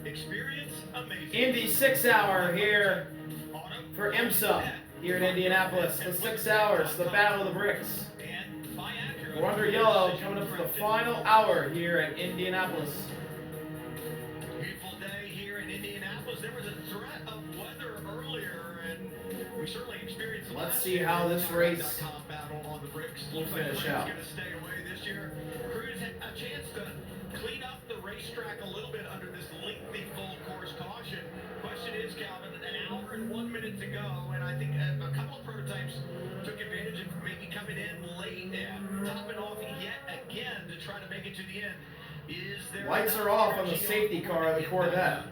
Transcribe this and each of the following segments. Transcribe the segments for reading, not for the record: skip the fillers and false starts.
Experience amazing. Indy 6 hour here for IMSA here in Indianapolis. The 6 hours, the Battle of the Bricks. We're under yellow, coming up to the final hour here at Indianapolis. Beautiful day here in Indianapolis. There was a threat of weather earlier, and we certainly experienced. Let's see how this race will finish out. Going to stay away this year. Crews had a chance to clean up the racetrack a little bit under this lengthy full course caution. Question is, Calvin, an hour and 1 minute to go, and I think a couple of prototypes took advantage of maybe coming in late and topping off yet again to try to make it to the end. Lights are off on the safety car of the Corvette.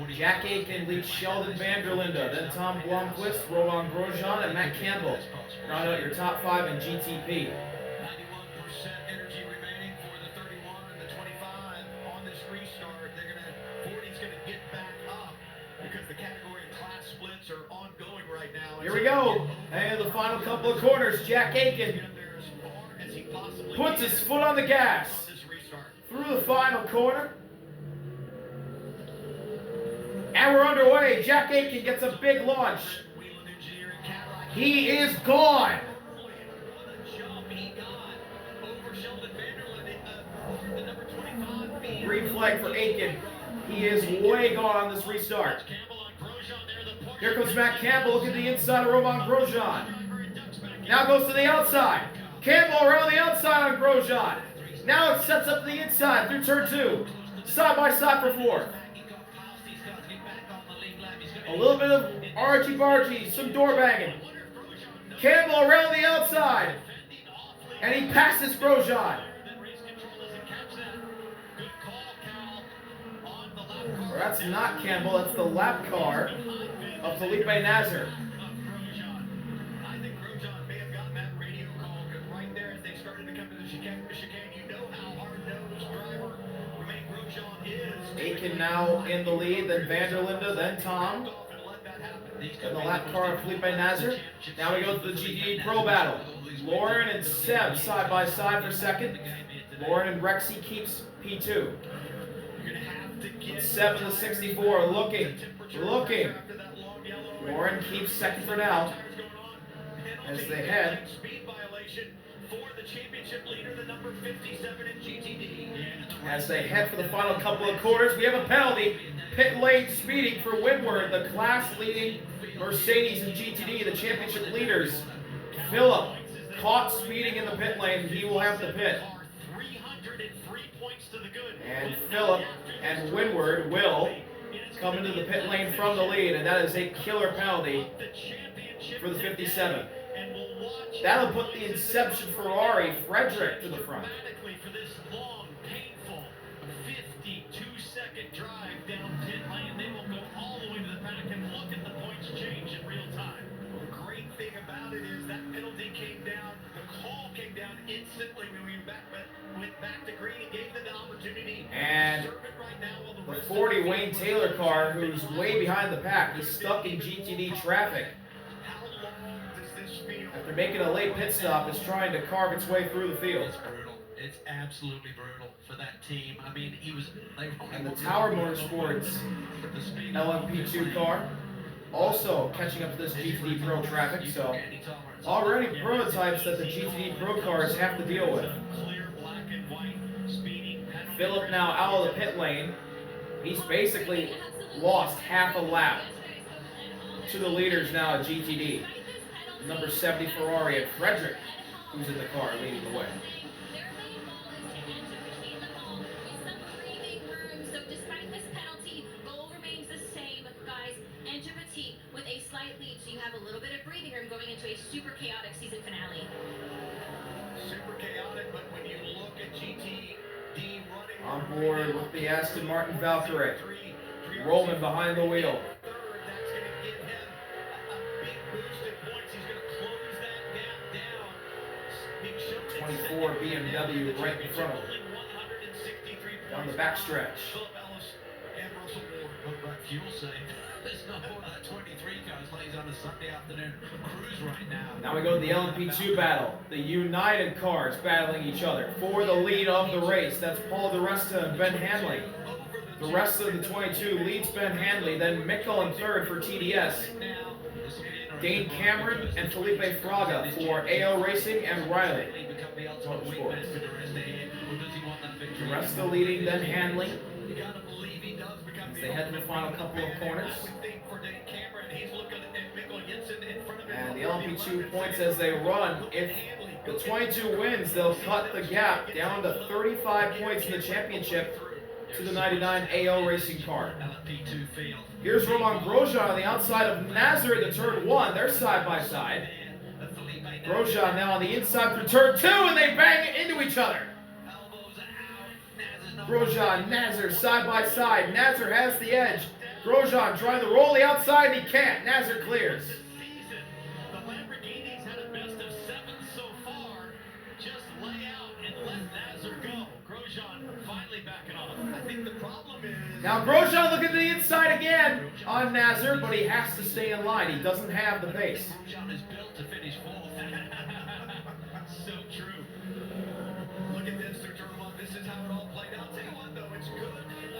Jack Aitken leads Sheldon Vanderlinde, then Tom Blomqvist, Roland Grosjean, and Matt Campbell. Round out your top 5 in GTP. 91% energy remaining for the 31 and the 25 on this restart. 40's going to get back up because the category and class splits are ongoing right now. Here we go. And the final couple of corners, Jack Aitken puts his foot on the gas through the final corner. And we're underway. Jack Aitken gets a big launch. He is gone. Green flag for Aitken. He is way gone on this restart. Here comes Matt Campbell. Look at the inside of Roman Grosjean. Now goes to the outside. Campbell around the outside on Grosjean. Now it sets up the inside through turn 2. Side by side for 4th. A little bit of argy-bargy, some door banging. Campbell around the outside. And he passes Grosjean. Or that's not Campbell, that's the lap car of Felipe Nasr. I think Grosjean may have gotten that radio call because right there as they started to come to the chicane, you know how hard-nosed driver Romain Grosjean is. Aitken now in the lead, then Vanderlinde, then Tom. Then the lap car of Felipe Nasr. Now we go to the GTD Pro Battle. Lauren and Seb side by side for second. Lauren and Rexy keeps P2. Seb in the 64 looking. Lauren keeps second for now as they head. As they head for the final couple of quarters, we have a penalty. Pit lane speeding for Windward, the class-leading Mercedes and GTD, the championship leaders. Phillip caught speeding in the pit lane. He will have to pit. And Phillip and Windward will come into the pit lane from the lead, and that is a killer penalty for the 57. That'll put the Inception Ferrari, Frederik, to the front. For this long, painful 52-second drive down pit lane, they will go all the way to the back and look at the points change in real time. The great thing about it is that penalty came down, the call came down instantly when we went back to green and gave them the opportunity. And the 40 Wayne Taylor car, who's way behind the pack, is stuck in GTD traffic. After making a late pit stop, is trying to carve its way through the field. It's brutal. It's absolutely brutal for that team. I mean, and the Tower Motorsports LMP2 car also catching up to this GTD Pro traffic, so already prototypes that the GTD Pro cars have to deal with. Phillip now out of the pit lane. He's basically lost half a lap to the leaders now at GTD. Number 70 Ferrari and Frederik, who's in the car leading the way. So despite this penalty, goal remains the same, guys. Enter Petit with a slight lead, so you have a little bit of breathing room going into a super chaotic season finale. Super chaotic, but when you look at GTD running on board with the Aston Martin Valkyrie, Roman behind the wheel. 24 BMW right in front of him. Down the backstretch. Now we go to the LMP2 battle. The United cars battling each other for the lead of the race. That's Paul DeResta and Ben Hanley. The rest of the 22 leads Ben Hanley, then Mikkel in third for TDS. Dane Cameron and Felipe Fraga for AO Racing and Riley Motorsports. The rest of the leading Ben Hanley as they head to the final couple of corners. And the LMP2 points as they run. If the 22 wins, they'll cut the gap down to 35 points in the championship to the 99 AO Racing car. Here's Romain Grosjean on the outside of Nazar at the turn 1. They're side by side. Grosjean now on the inside for turn 2, and they bang into each other. Grosjean, Nazar side by side. Nazar has the edge. Grosjean trying to roll the outside, and he can't. Nazar clears. The Lamborghinis had a best of 7 so far. Just lay out and let Nazar go. Grosjean finally backing off. I think the problem is... Now Grosjean looking to the inside again on Nazar, but he has to stay in line. He doesn't have the pace. Grosjean is built to finish 4th. So true. Look at this, they're turning on. This is how it all played out. Tell you what, though, it's good,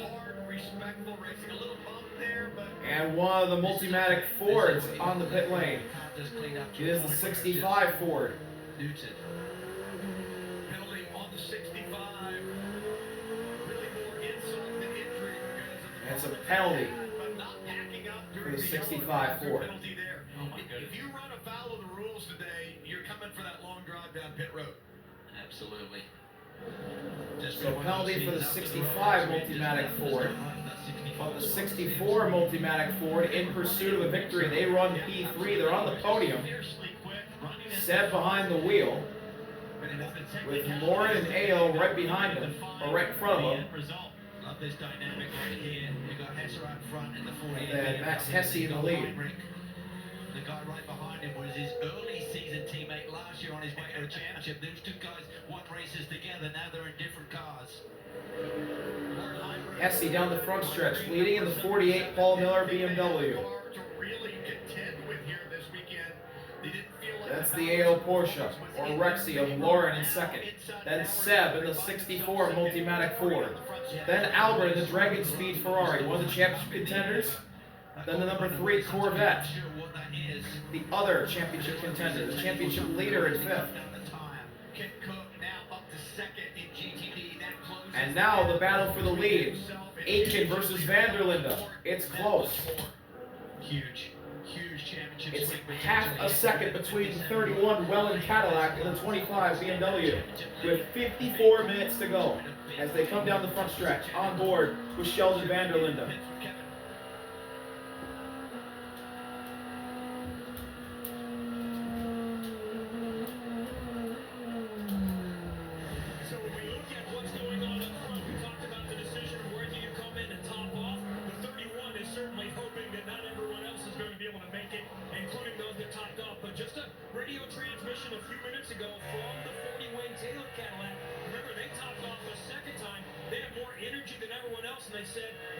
hard, respectful racing. A little bump there, but... And one of the Multimatic Fords on the pit lane. It is the 65 Ford. Penalty on the 65. Really more insult than injury because of the... That's a penalty But not packing up for during the the 65 Ford. penalty there. If you run afoul of the rules today, you're coming for that long drive down pit road. Absolutely. So penalty for the 65 Multimatic Ford. But the 64 Multimatic Ford in pursuit of a victory. They run P3. They're on the podium. Seb behind the wheel, with Lauren and AO right behind them, or right in front of them. Love this dynamic right here. We got Hesser out front in the 40. And then Max Hesse in the lead. The guy right behind him was his early season teammate last year on his way to a championship. Those two guys won races together. Now they're in different cars. Hesse down the front stretch, leading in the 48 Paul Miller BMW. That's the AO Porsche, or Rexy of Lauren in second. Then Seb in the 64 Multimatic Ford. Then Albert in the Dragon Speed Ferrari, one of the championship contenders. Then the number 3 Corvette, the other championship contender, the championship leader in 5th. And now the battle for the lead. Aitken versus Vanderlinde. It's close. Huge championship. It's half a second between the 31 Welland Cadillac and the 25 BMW, with 54 minutes to go as they come down the front stretch on board with Sheldon Vanderlinde. So when we look at what's going on up front, we talked about the decision of where do you come in and top off. The 31 is certainly hoping that not everyone else is going to be able to make it, including those that topped off. But just a radio transmission a few minutes ago from the 40-wing Taylor Cadillac. Remember, they topped off the second time. They had more energy than everyone else, and they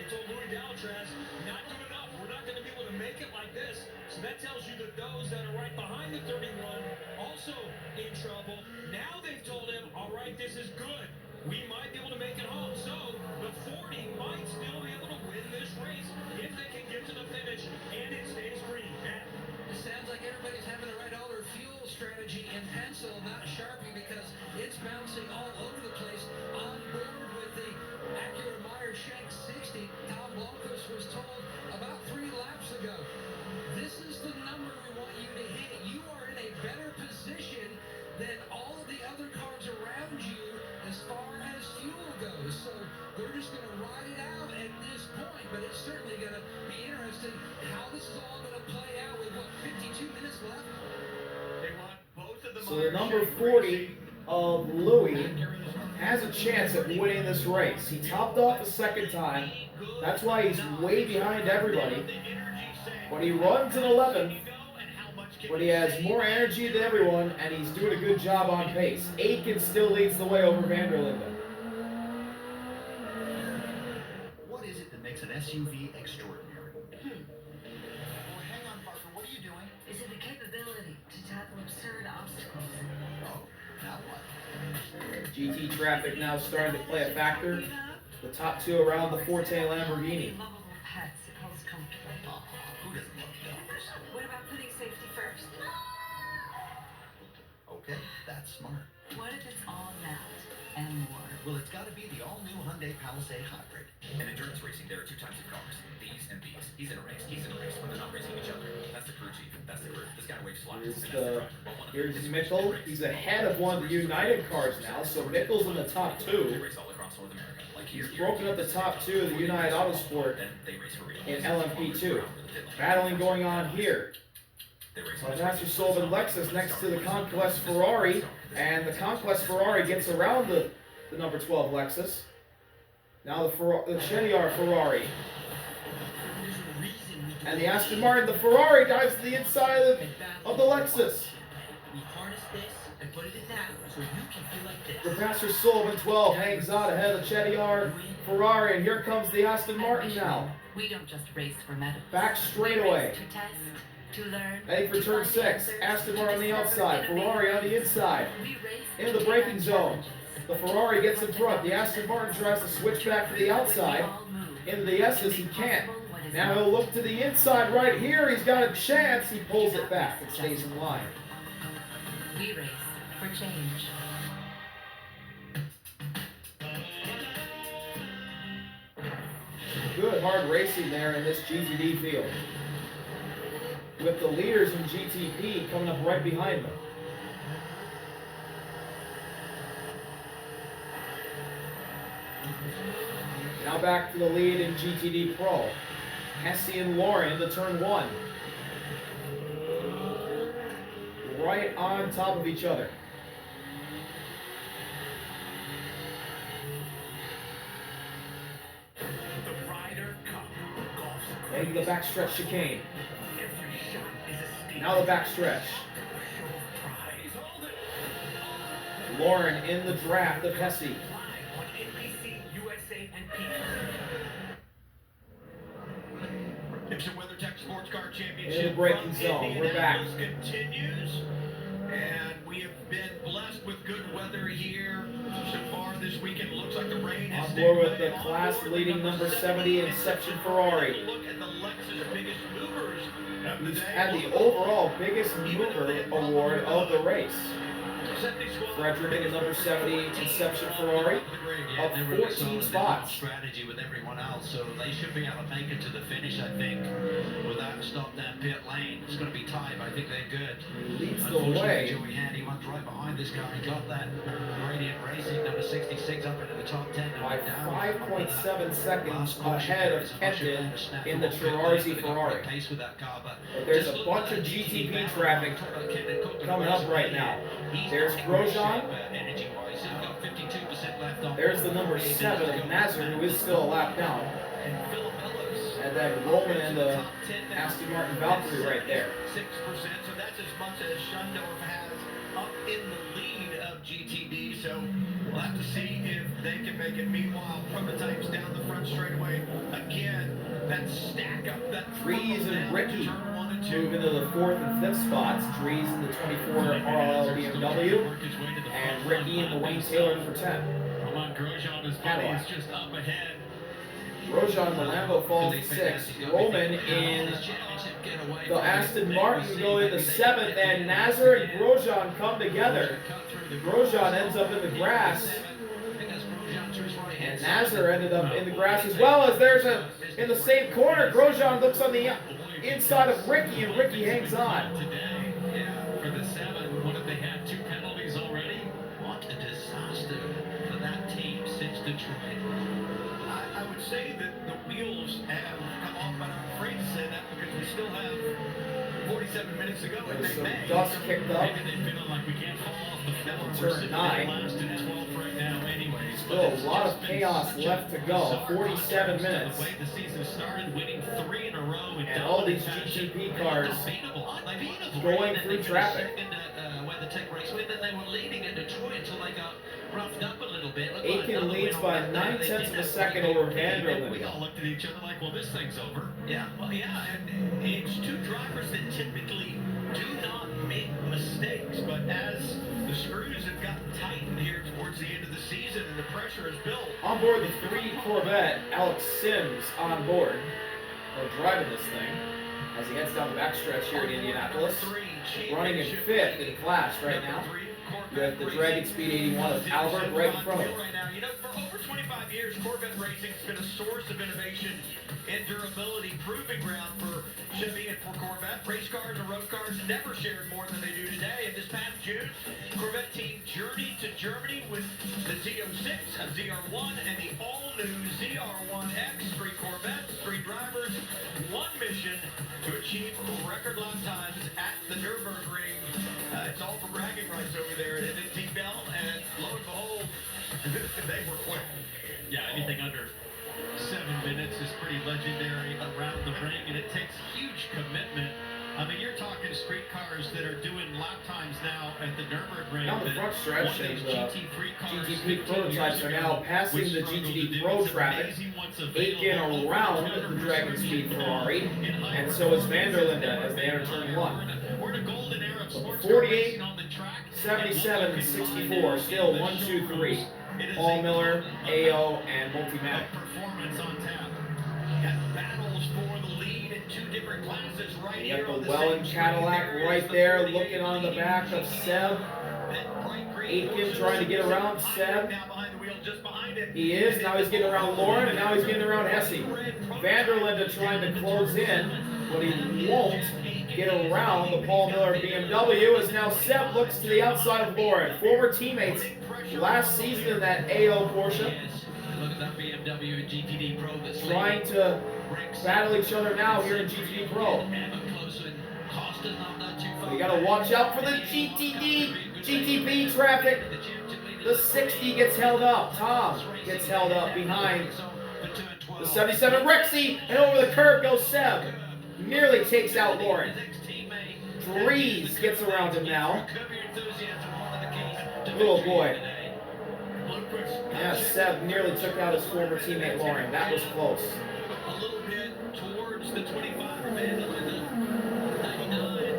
told Louis Daltraz, not good enough. We're not going to be able to make it like this. So that tells you that those that are right behind the 31 also in trouble. Now they've told him, all right, this is good. We might be able to make it home. So the 40 might still be able to win this race if they can get to the finish and it stays green. Matt. It sounds like everybody's having to write all their fuel strategy in pencil, not Sharpie, because it's bouncing all over the place. On board with the Acura Meyer Shank 60, Tom Blancos was told about 3 laps ago. This is the number we want you to hit. You are in a better position than all of the other cars around you as far as fuel goes. So we're just going to ride it out at this point, but it's certainly going to be interesting how this is all going to play out with, what, 52 minutes left? So the number 40 of Louis has a chance at winning this race. He topped off the second time. That's why he's way behind everybody. But he runs in 11th. But he has more energy than everyone, and he's doing a good job on pace. Aitken still leads the way over Vanderlinde. What is it that makes an SUV extraordinary? Well, hang on, Parker. What are you doing? Is it the capability to tackle absurd obstacles? Oh, now what? GT traffic now starting to play a factor. The top two around the Forte Lamborghini. Lovable pets. It holds comfortable. Who doesn't love dogs? What about putting safety first? Okay, that's smart. What if it's all that and more? Well, it's got to be the all-new Hyundai Palisade Hybrid. In endurance racing, there are two types of cars. These and these. He's in a race. He's in a race, but they're not racing each other. That's the crew chief. That's the crew. This guy waves flags. Here's Mikkel. He's ahead of one of the United cars now, so Mikkel's in the top two. They race all across North America. Like He's broken up the top two of the United Autosport in LMP2. Battling going on here. Master Sullivan Lexus next to the Conquest Ferrari, and the Conquest Ferrari gets around the number 12 Lexus. Now the Chenier Ferrari. And the Aston Martin, the Ferrari dives to the inside of the Lexus. We harness this and put it in that so you can feel like The this. Master Sullivan 12 hangs out ahead of the Chenier Ferrari, and here comes the Aston Martin now. We don't just race for medals. Back straightaway. To test, to learn. Heading for turn 6. Aston Martin on the outside, Ferrari on the inside. We race In the braking zone. The Ferrari gets in front. The Aston Martin tries to switch back to the outside. Into the S's, he can't. Now he'll look to the inside right here. He's got a chance. He pulls it back and stays in line. We race for change. Good hard racing there in this GTD field. With the leaders in GTP coming up right behind them. Now back to the lead in GTD Pro. Hesse and Lauren into turn 1. Right on top of each other. The Ryder Cup golf's Heading to the backstretch chicane. every shot is a steal. Now the backstretch. Show of pride. Hold it. Lauren in the draft of Hesse. Live on NBC, USA, and Peacock. Gibson WeatherTech Sports Car Championship In the braking from zone. We're back. Indianapolis continues, and we have been blessed with good weather here so far this weekend. Looks like the rain has On stayed board with away. the On class board leading with number 70 Inception Ferrari. Look at the Lexus biggest movers of the He's day. had the overall biggest mover award of the race. Frederik in the number 70 Inception Ferrari. Up 14 spots. Strategy with everyone else, so they should be able to make it to the finish, I think, without stop down pit lane. It's going to be tight, but I think they're good. He leads the Unfortunately, way. Joey Handy went right behind this car. He got that Radiant Racing number 66 up into the top 10. and By went down. 5.7 seconds Last caution ahead there of is a Russia Kenton man to snap in the the ball. Ferrari They got Ferrari. great pace with that car, but There's just a look bunch at of that GTP battle. traffic Kenton Cook in coming the up race right lead. now. He's There's in great Grosjean. shape, energy-wise. He's got 52% left on. There's the number 7 Nazar, who is still a lap down. And Philip Ellis. And then Roman and the Aston Martin Valkyrie right there. 6%, so that's as much as Schundorf has up in the lead of GTD. So we'll have to see if they can make it. Meanwhile, prototypes down the front straightaway again. That stack up, that Trees throttle and down Ricky to turn 1 and 2. move into the 4th and 5th spots. Trees in the 24 RLL BMW. And Ricky in the Wayne Taylor number 10. Roman Grosjean, his buddy, is just up ahead. Grosjean in the Lambo falls to 6th. Roman in the Aston Martin go into 7th. And Nazar and Grosjean come together. Grosjean ends up in the grass. And Nazar ended up in the grass as well, as there's in the same corner. Grosjean looks on the inside of Ricky, and Ricky hangs on. Today, for the 7, what if they had 2 penalties already? What a disaster for that team since Detroit. I would say that the wheels have come off, but I'm afraid to say that because we still have 47 minutes to go, and There's they some may. dust kicked up. Maybe they feeling like we can't fall off the floor. Turn We're sitting 9. at last and 12 right now anyways. Still a lot of chaos left to go. 47 minutes. The way the season started, winning 3 in a row in And all these dominant fashion. GTP cars Unbeatable. going through traffic. In the WeatherTech race win, then they were leading in Detroit until they got roughed up a little bit. Looked like Aitken another leads win by on that 9 day. They tenths did of a that second really over well. Vanderlyn. We all looked at each other like, well, this thing's over. Yeah. Well, yeah, and it's two drivers that typically do not make mistakes, but as the screws have gotten tightened here towards the end of the season and the pressure is built. On board the 3 Corvette, Alex Sims on board, or driving this thing, as he heads down the backstretch here in Indianapolis. Running in 5th in class right now. You have the Dragon Speed 81 of Albert right in front of him. Right now, you know, for over 25 years, Corvette racing has been a source of innovation and durability, proving ground for Chevy and for Corvette. Race cars and road cars never shared more than they do today. And this past June, Corvette team journeyed to Germany with the Z06, a ZR1, and the all-new ZR1X. 3 Corvettes, 3 drivers, 1 mission to achieve record lap times at the Nürburgring. It's all for bragging rights over there at Indy Bell, and lo and behold, they were quick. Yeah, anything under 7 minutes is pretty legendary around the ring, and it takes huge commitment. I mean, you're talking street cars that are doing lap times now at the Nürburgring. Down the front stretch, and GTP prototypes are now passing the GTD Pro traffic. Aitken around the Dragon Speed Ferrari, and so is Vanderlinde as they enter turn 1. 48, 77, and 64, still 1, 2, 3. Paul Miller, AO, and Multimatic. Performance on tap. Got battles for the lead in 2 different classes right You here. got the Welland Cadillac right there, looking on the back of Seb. Aitken trying to get around Seb. He is. Now he's getting around Lauren, and now he's getting around Hesse. Vanderlinde trying to close in, but he won't get around the Paul Miller BMW, as now Seb looks to the outside of Lauren. Former teammates last season in that AO Porsche. Look at that BMW and GTD Pro that's Trying to battle each other now here in GTD Pro. You gotta watch out for the GTP traffic. The 60 gets held up. Tom gets held up behind the 77 Rexy, and over the curb goes Seb. Nearly takes out Lauren. Dries gets around him now. Little boy. Yeah, Seb nearly took out his former teammate Lauren. That was close. A little bit towards the 25 Vanderlinde, 99.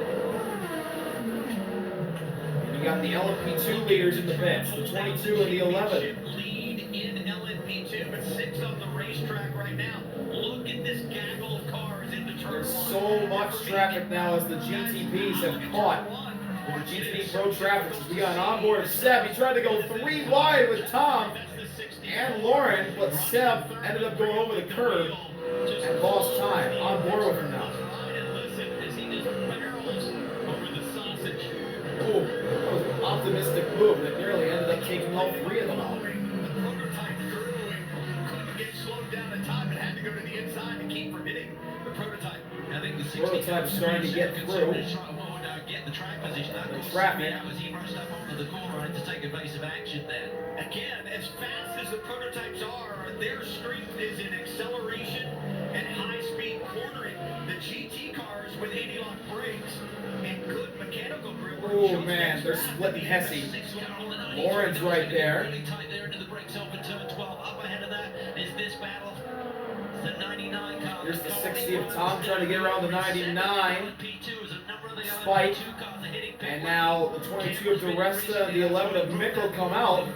You got the LMP2 leaders in the pits, the 22 and the 11. Lead in LMP2, but 6 on the racetrack right now. Look at this gaggle of cars in the turn. There's so much traffic now as the GTPs have caught the GTD Pro traffic. We got an onboard of Seb. He tried to go 3 wide with Tom and Lauren, but Seb ended up going over the curb and lost time. On board with him now. Oh, that was an optimistic move that nearly ended up taking all 3 of them out. The prototype through and couldn't get slowed down in time and had to go to the inside to keep from hitting the prototype. I think the Prototype's starting to get through. Get the track position. The traffic. That was he rushed up onto the corner and to take evasive action then. Again, as fast as the prototypes are, their strength is in acceleration and high-speed cornering. The GT cars with anti-lock brakes and good mechanical grip. Oh man, they're splitting Hesse. Lauren's right there. Really tight there into the brakes open turn 12. Up ahead of that is this battle. The 99 car. Here's the 60 of Tom trying to get around the 99. Spike. And now the 22 of DeResta and the 11 of Mikkel come out.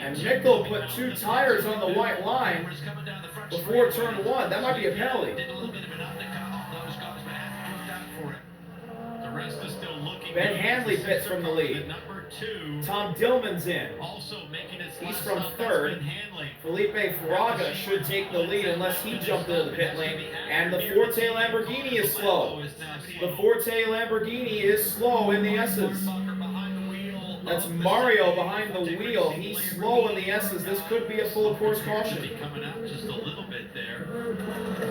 And Mikkel put 2 tires on the white line before turn 1. That might be a penalty. Ben Handley pits from the lead. Tom Dillman's in. He's from 3rd. Felipe Fraga should take the lead unless he jumped into the pit lane. And the Forte Lamborghini is slow. The Forte Lamborghini is slow in the S's. That's Mario behind the wheel. He's slow in the S's. This could be a full course caution. Coming out just a little bit there.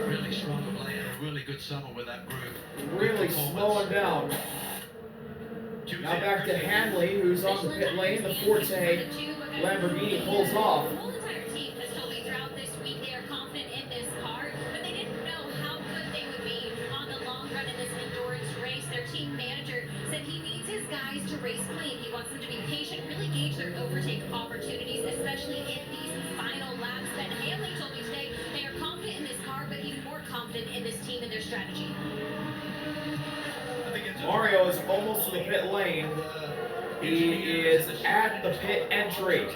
Really strong play and a really good summer with that group. Really slowing down. Now back to Handley, who's on the pit lane. The Forte Lamborghini pulls off. The whole entire team has told me throughout this week they are confident in this car, but they didn't know how good they would be on the long run in this endurance race. Their team manager said he needs his guys to race clean. He wants them to be patient, really gauge their overtake opportunities, especially in these final laps. Ben Handley told me today they are confident in this car, but even more confident in this team and their strategy. is almost to the pit lane. He is at the pit entry.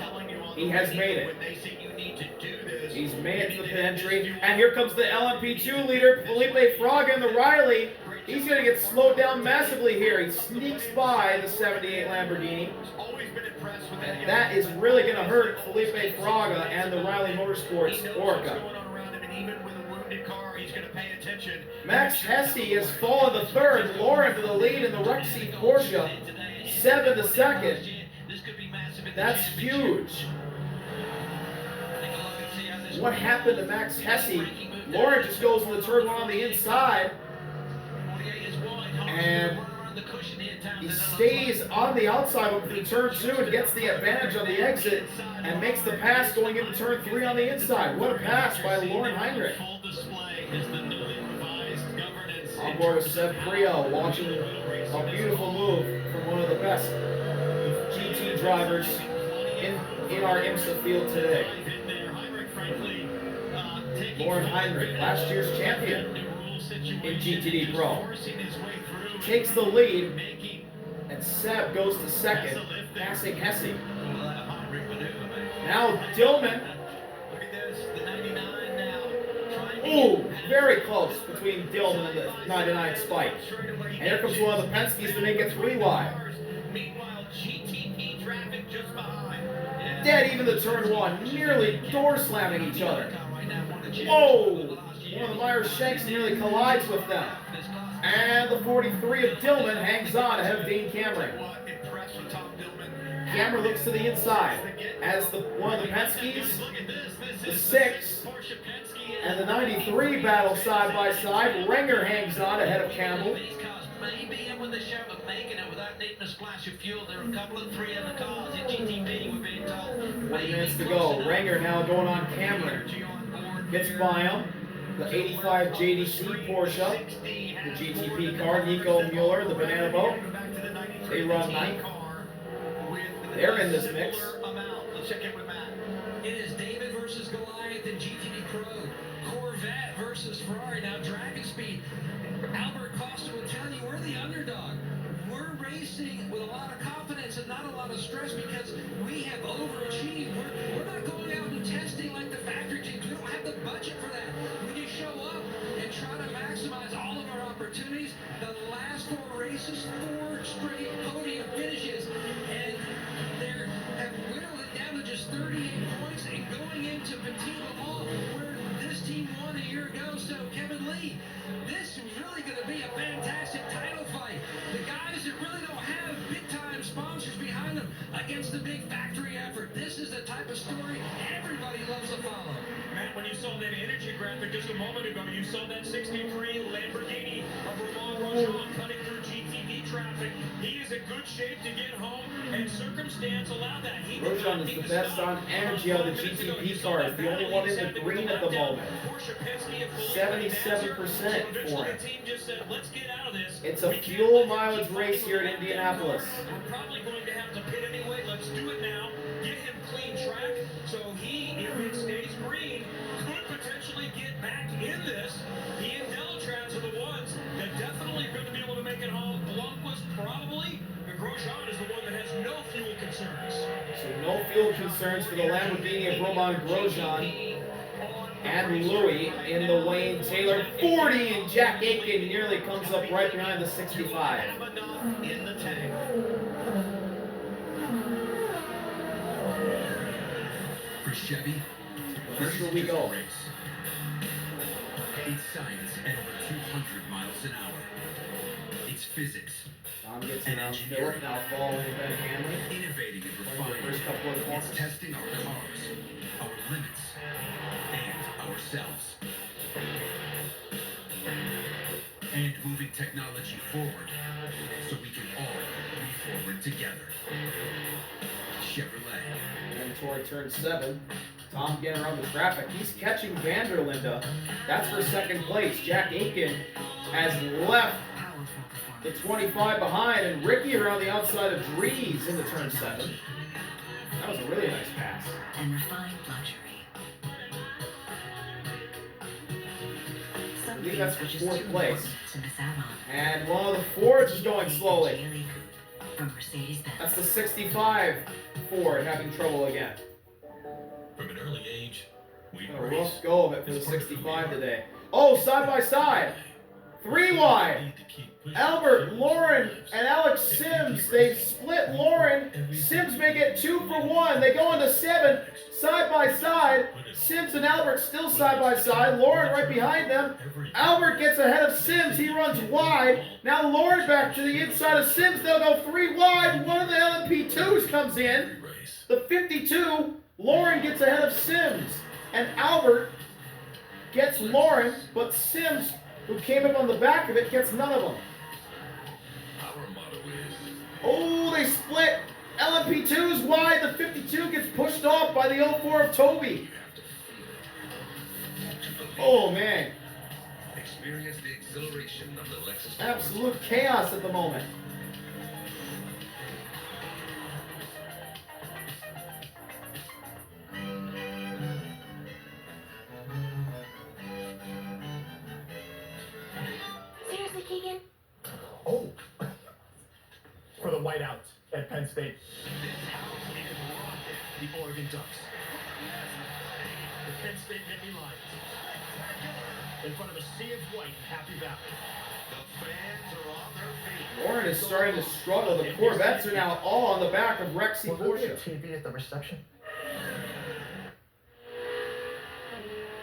He has made it. He's made it to the pit entry. And here comes the LMP2 leader, Felipe Fraga in the Riley. He's going to get slowed down massively here. He sneaks by the 78 Lamborghini. And that is really going to hurt Felipe Fraga and the Riley Motorsports Orca. Max Hesse has fallen to third. Lauren to the lead in the Rexy Porsche. 7 to second. That's huge. What happened to Max Hesse? Lauren just goes to the turn 1 on the inside. And he stays on the outside through turn 2 and gets the advantage on the exit and makes the pass going into turn 3 on the inside. What a pass by Lauren Heinrich. On board with Seb Priel, watching a beautiful move from one of the best GT drivers in our IMSA field today. Lauren Heinrich, last year's champion in GTD Pro, takes the lead, and Seb goes to second, passing Hesse. Now Dillman. Ooh, very close between Dillman and the 99 Spike. And here comes one of the Penske's to make it 3 wide. Dead even the turn 1, nearly door slamming each other. Whoa! One of the Myers Shanks nearly collides with them. And the 43 of Dillman hangs on ahead of Dean Cameron. Cameron looks to the inside as one of the Penske's, the 6, and the 93 battle side by side. Renger hangs on ahead of Campbell. Maybe in with the shout of making it without needing a splash of fuel. There are a couple of 3 other cars in GTP, we're being told. 20 minutes to go. Renger now going on Cameron. Gets by him. The 85 JDC Porsche. The GTP car. Nico Mueller, the Banana Boat. They run 9th. They're in this mix. It is David versus Goliath in GTD Pro. Corvette versus Ferrari. Now Dragon Speed. Albert Costa will tell you we're the underdog. We're racing with a lot of confidence and not a lot of stress because we have overachieved. We're not going out and testing like the factory teams. We don't have the budget for that. We just show up and try to maximize all of our opportunities. The last 4 races, 4 straight podium finishes, and they have whittled it down to just 38 points and going into Petit Le Mans where this team won a year ago. So Kevin Lee, this is really going to be a fantastic title fight. The guys that really don't have big-time sponsors behind them against the big factory effort. This is the type of story everybody loves to follow. Matt, when you saw that energy graphic just a moment ago, you saw that 63 Lamborghini of Romain Grosjean cutting through GTV traffic. He is in good shape to get home, and circumstance allowed that. Grosjean is the best on energy of the GTP cars, the only one in the green at the moment. 77% for it. It's a fuel mileage race here in Indianapolis. We're probably going to have to pit anyway. Let's do it now. Get him clean track so he, if it stays green, could potentially get back in this. He and Delatrans are the ones that definitely are going to be able to make it home. Blomqvist probably, but Grosjean is the one that has no fuel concerns. So no fuel concerns for the Lamborghini of Romain Grosjean. And Louis in the Wayne Taylor 40, and Jack Aitken nearly comes up right behind the 65. For Chevy, Here we go. it's science at over 200 miles an hour. It's physics, Tom gets it on Philip, now following Ben Hanley. innovating and Playing the first refining. couple of It's corners. testing our cars, our limits, and ourselves. And moving technology forward so we can all move forward together. Chevrolet. And toward turn 7, Tom getting around the traffic. He's catching Vanderlinde. That's for second place. Jack Aitken has left the 25 behind, and Ricky around the outside of Dries into turn 7. That was a really nice pass. And refined luxury. believe that's for Just 4th too place. important to miss out on. And one of the Fords is going slowly. Daily Coupe from Mercedes-Benz. That's the 65 Ford having trouble again. From an early age, we A rough go of it for the 65 today. Oh, side by side. 3 wide. Albert, Lauren, and Alex Sims. They split Lauren. Sims may get 2 for 1. They go into 7, side by side. Sims and Albert still side by side. Lauren right behind them. Albert gets ahead of Sims. He runs wide. Now Lauren back to the inside of Sims. They'll go 3 wide. One of the LMP2s comes in. The 52. Lauren gets ahead of Sims. And Albert gets Lauren, but Sims, who came up on the back of it, gets none of them. Our motto is Oh, they split. LMP2's wide. The 52 gets pushed off by the 04 of Toby. Oh, man. experience the exhilaration of the Lexus. Absolute chaos at the moment. Seriously, Keegan? Oh, for the whiteouts at Penn State. The Oregon Ducks. The Penn State Nittany Lions. In front of a sea of white in Happy Valley. The fans are on their feet. Lauren is starting to struggle. The Corvettes are now all on the back of Rexy Will there be a Porsche. TV at the reception?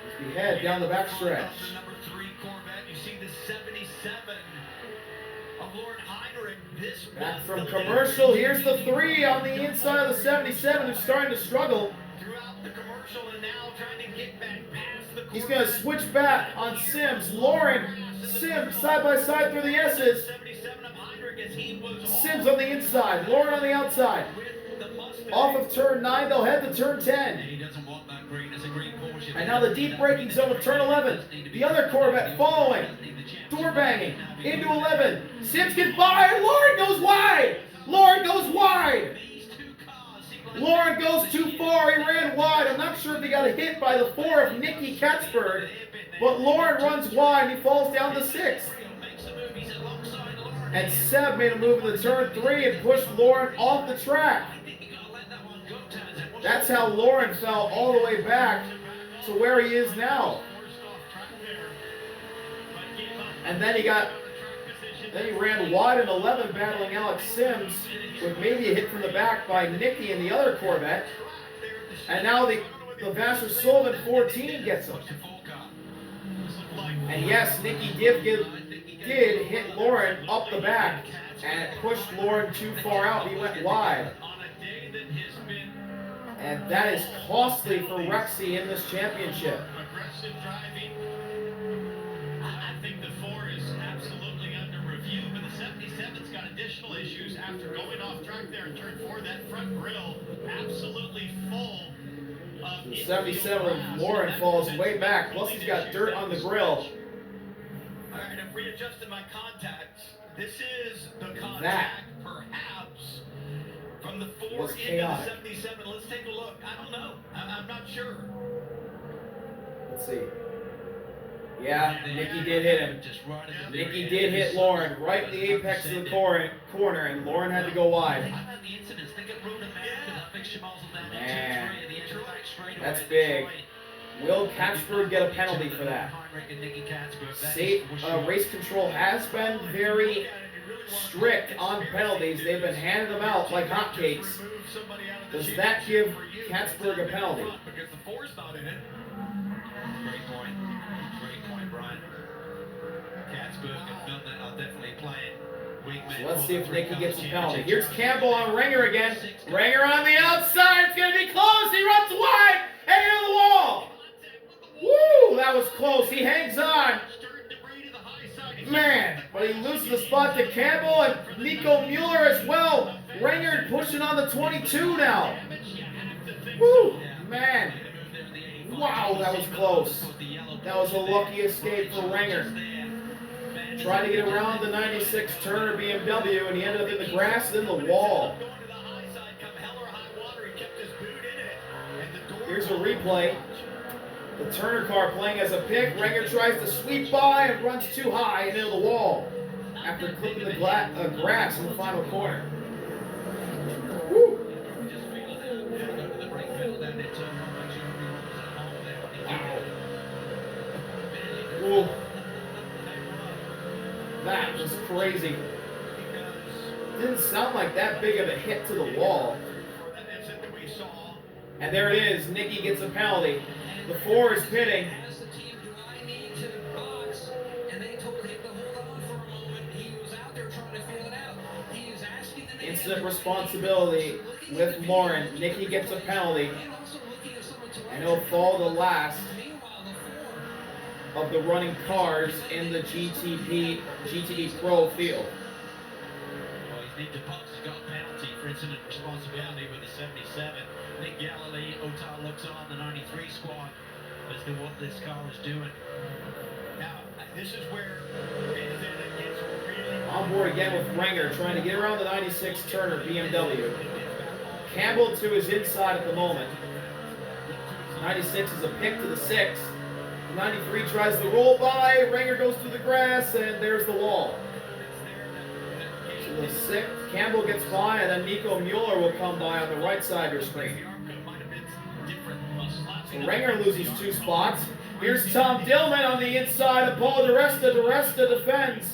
As we head down the backstretch. The number 3 Corvette, you see the 77 of Lauren Heinrich. This Back was from the commercial. lead. Here's the 3 on the inside of the 77 who's starting to struggle. Throughout the commercial and now trying to get back past the He's going to Corvette. switch back on Sims. Lauren, Sims side by side through the S's. 77 of Heinrich as he was Sims on the inside. Lauren on the outside. with the Mustang. Off of turn 9, they'll head to turn 10. He doesn't want that green. It's a green Porsche. And now the deep braking zone of turn 11. The other Corvette following. Door banging. Into 11. Sims gets by and Lauren goes wide. Lauren goes wide. These 2 cars seem like Lauren goes too far. He ran wide. I'm not sure if he got hit by the 4 of Nicky Katzberg. But Lauren runs wide and he falls down to 6th. makes a move. He's alongside Lauren. And Seb made a move in the turn 3 and pushed Lauren off the track. I think you gotta let that one go, Taz. That's how Lauren fell all the way back to where he is now. And then he ran wide in 11 battling Alex Sims with maybe a hit from the back by Nicky and the other Corvette. And now the Vassar Sullivan 14 gets him. And yes, Nicky did hit Lauren up the back and it pushed Lauren too far out. He went wide. And that is costly for Rexy in this championship. Aggressive driving. I think the 4 is absolutely under review, but the 77's got additional issues after going off track there in turn 4. That front grille absolutely full of The 77 of Lauren falls way back. Plus he's got dirt on the grill. All right, I've readjusted my contacts. This is the contact, That perhaps, from the 4 was into chaotic. the 77. Let's take a look. I don't know. I'm not sure. Let's see. Yeah, Nicky did hit him. Just right at the Nicky very did end. hit Lauren right in the apex of the corner, and Lauren had to go wide. I've had the incidents. They get ruled in that big Schmalzel down there, Man, 2-3 at the end of the back straightaway. that's That's big. right. Will Katzberg get a penalty for that? Heinrich and Nicky Katzberg, that State is for sure. race control has been very strict on penalties. They've been handing them out like hotcakes. Does that give Katzberg a penalty? Because the 4's not in it. Great point. Great point, Brian. Katzberg and Milner are definitely playing wingmen. So let's see if for Nicky the gets a penalty. championship. Here's Campbell on Ringer again. Ringer on the outside. It's going to be close. He runs wide and into the wall. Woo, that was close. He hangs on. Man, but he loses the spot to Campbell and Nico Mueller as well. Ringer pushing on the 22 now. Woo, man. Wow, that was close. That was a lucky escape for Ringer. Tried to get around the 96 Turner BMW and he ended up in the grass and then the wall. Here's a replay. The Turner car playing as a pick. Renger tries to sweep by and runs too high and into the wall after clipping the grass in the final corner. Woo. Ooh. That was crazy. Didn't sound like that big of a hit to the wall. And there it is. Nicky gets a penalty. The 4 is pitting. Asked the team, do I need to box? And they told him to hold on for a moment. He was out there trying to feel it out. He is asking them Instant responsibility with Lauren. Nicky gets a penalty. And he'll fall the last of the running cars in the GTD Pro field. Well, he's need to box. He's got a penalty for incident responsibility with the 77. I think Galilee, Otal looks on the 93 squad as to what this car is doing. Now, this is where it gets really On board again with Renger, trying to get around the 96 Turner BMW. Campbell to his inside at the moment. 96 is a pick to the 6. The 93 tries to roll by. Renger goes through the grass, and there's the wall. So the 6, Campbell gets by, and then Nico Mueller will come by on the right side of your screen. So Renger loses 2 spots. Here's Tom Dillman on the inside of Paul DeResta. DeResta defends.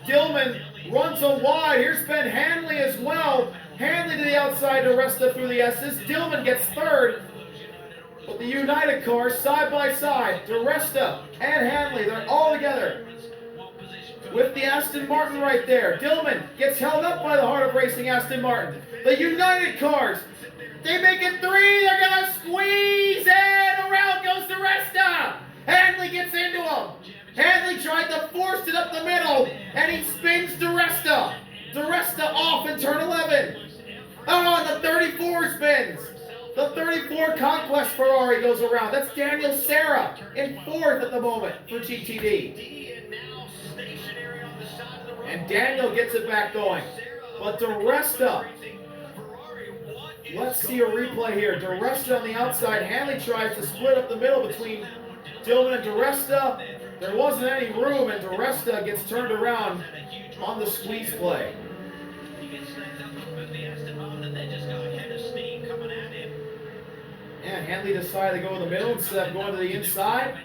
Dillman runs a wide. Here's Ben Hanley as well. Hanley to the outside, DeResta through the S's. Dillman gets 3rd. But the United cars side by side. DeResta and Hanley, they're all together. With the Aston Martin right there. Dillman gets held up by the Heart of Racing Aston Martin. The United cars, they make it 3. They're going to squeeze, and around goes DeResta. Hanley gets into him. Hanley tried to force it up the middle, and he spins DeResta. DeResta off in turn 11. Oh, and the 34 spins. The 34 Conquest Ferrari goes around. That's Daniel Serra in 4th at the moment for GTD. And Daniel gets it back going. But DeResta, let's see a replay here. DeResta on the outside. Hanley tries to split up the middle between Dillman and DeResta. There wasn't any room, and DeResta gets turned around on the squeeze play. And Hanley decided to go in the middle instead of going to the inside.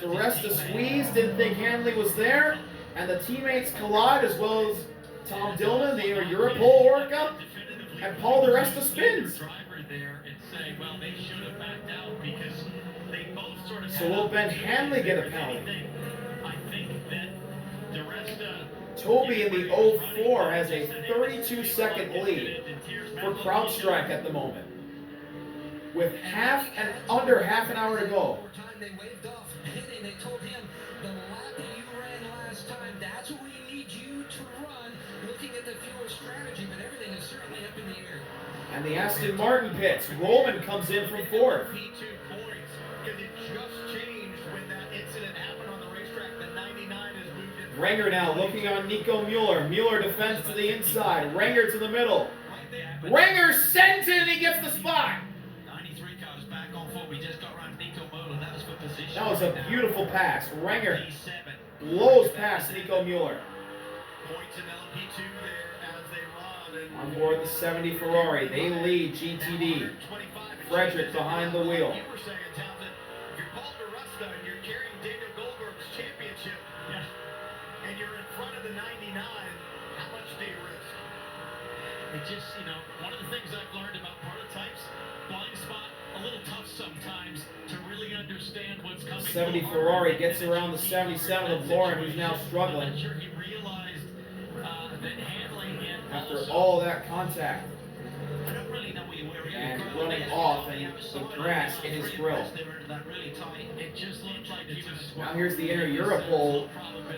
DeResta squeezed, didn't think Hanley was there. And the teammates collide, as well as Tom Dillman, the Europol Orca, and Paul DeResta spins. So will Ben Hanley get a penalty? Toby in the 04 has a 32-second lead for CrowdStrike at the moment, with under half an hour to go. They waved off hitting. They told him the lap that you ran last time, that's what we need you to run. Looking at the fuel strategy, but everything is certainly up in the air. And the Aston Martin pits. Roman comes in from 4th. Renger now looking on Nico Mueller. Mueller defends to the inside. Renger to the middle. Renger sends it, and he gets the spot. 93 cars back on foot. We just got around Nico Mueller. That was for position. That was a beautiful pass. Renger blows past Nico Mueller. On board the 70 Ferrari. They lead GTD. Frederik behind the wheel. And you're in front of the 99, how much do you risk? It just, one of the things I've learned about prototypes, blind spot, a little tough sometimes to really understand what's coming. 70 Ferrari gets around the 77 of Lauren, who's now struggling. I'm sure he realized that handling him after all that contact. I don't really know where you were. And running off, and the grass in his grill. It just looked like he was. Now here's the inner Europol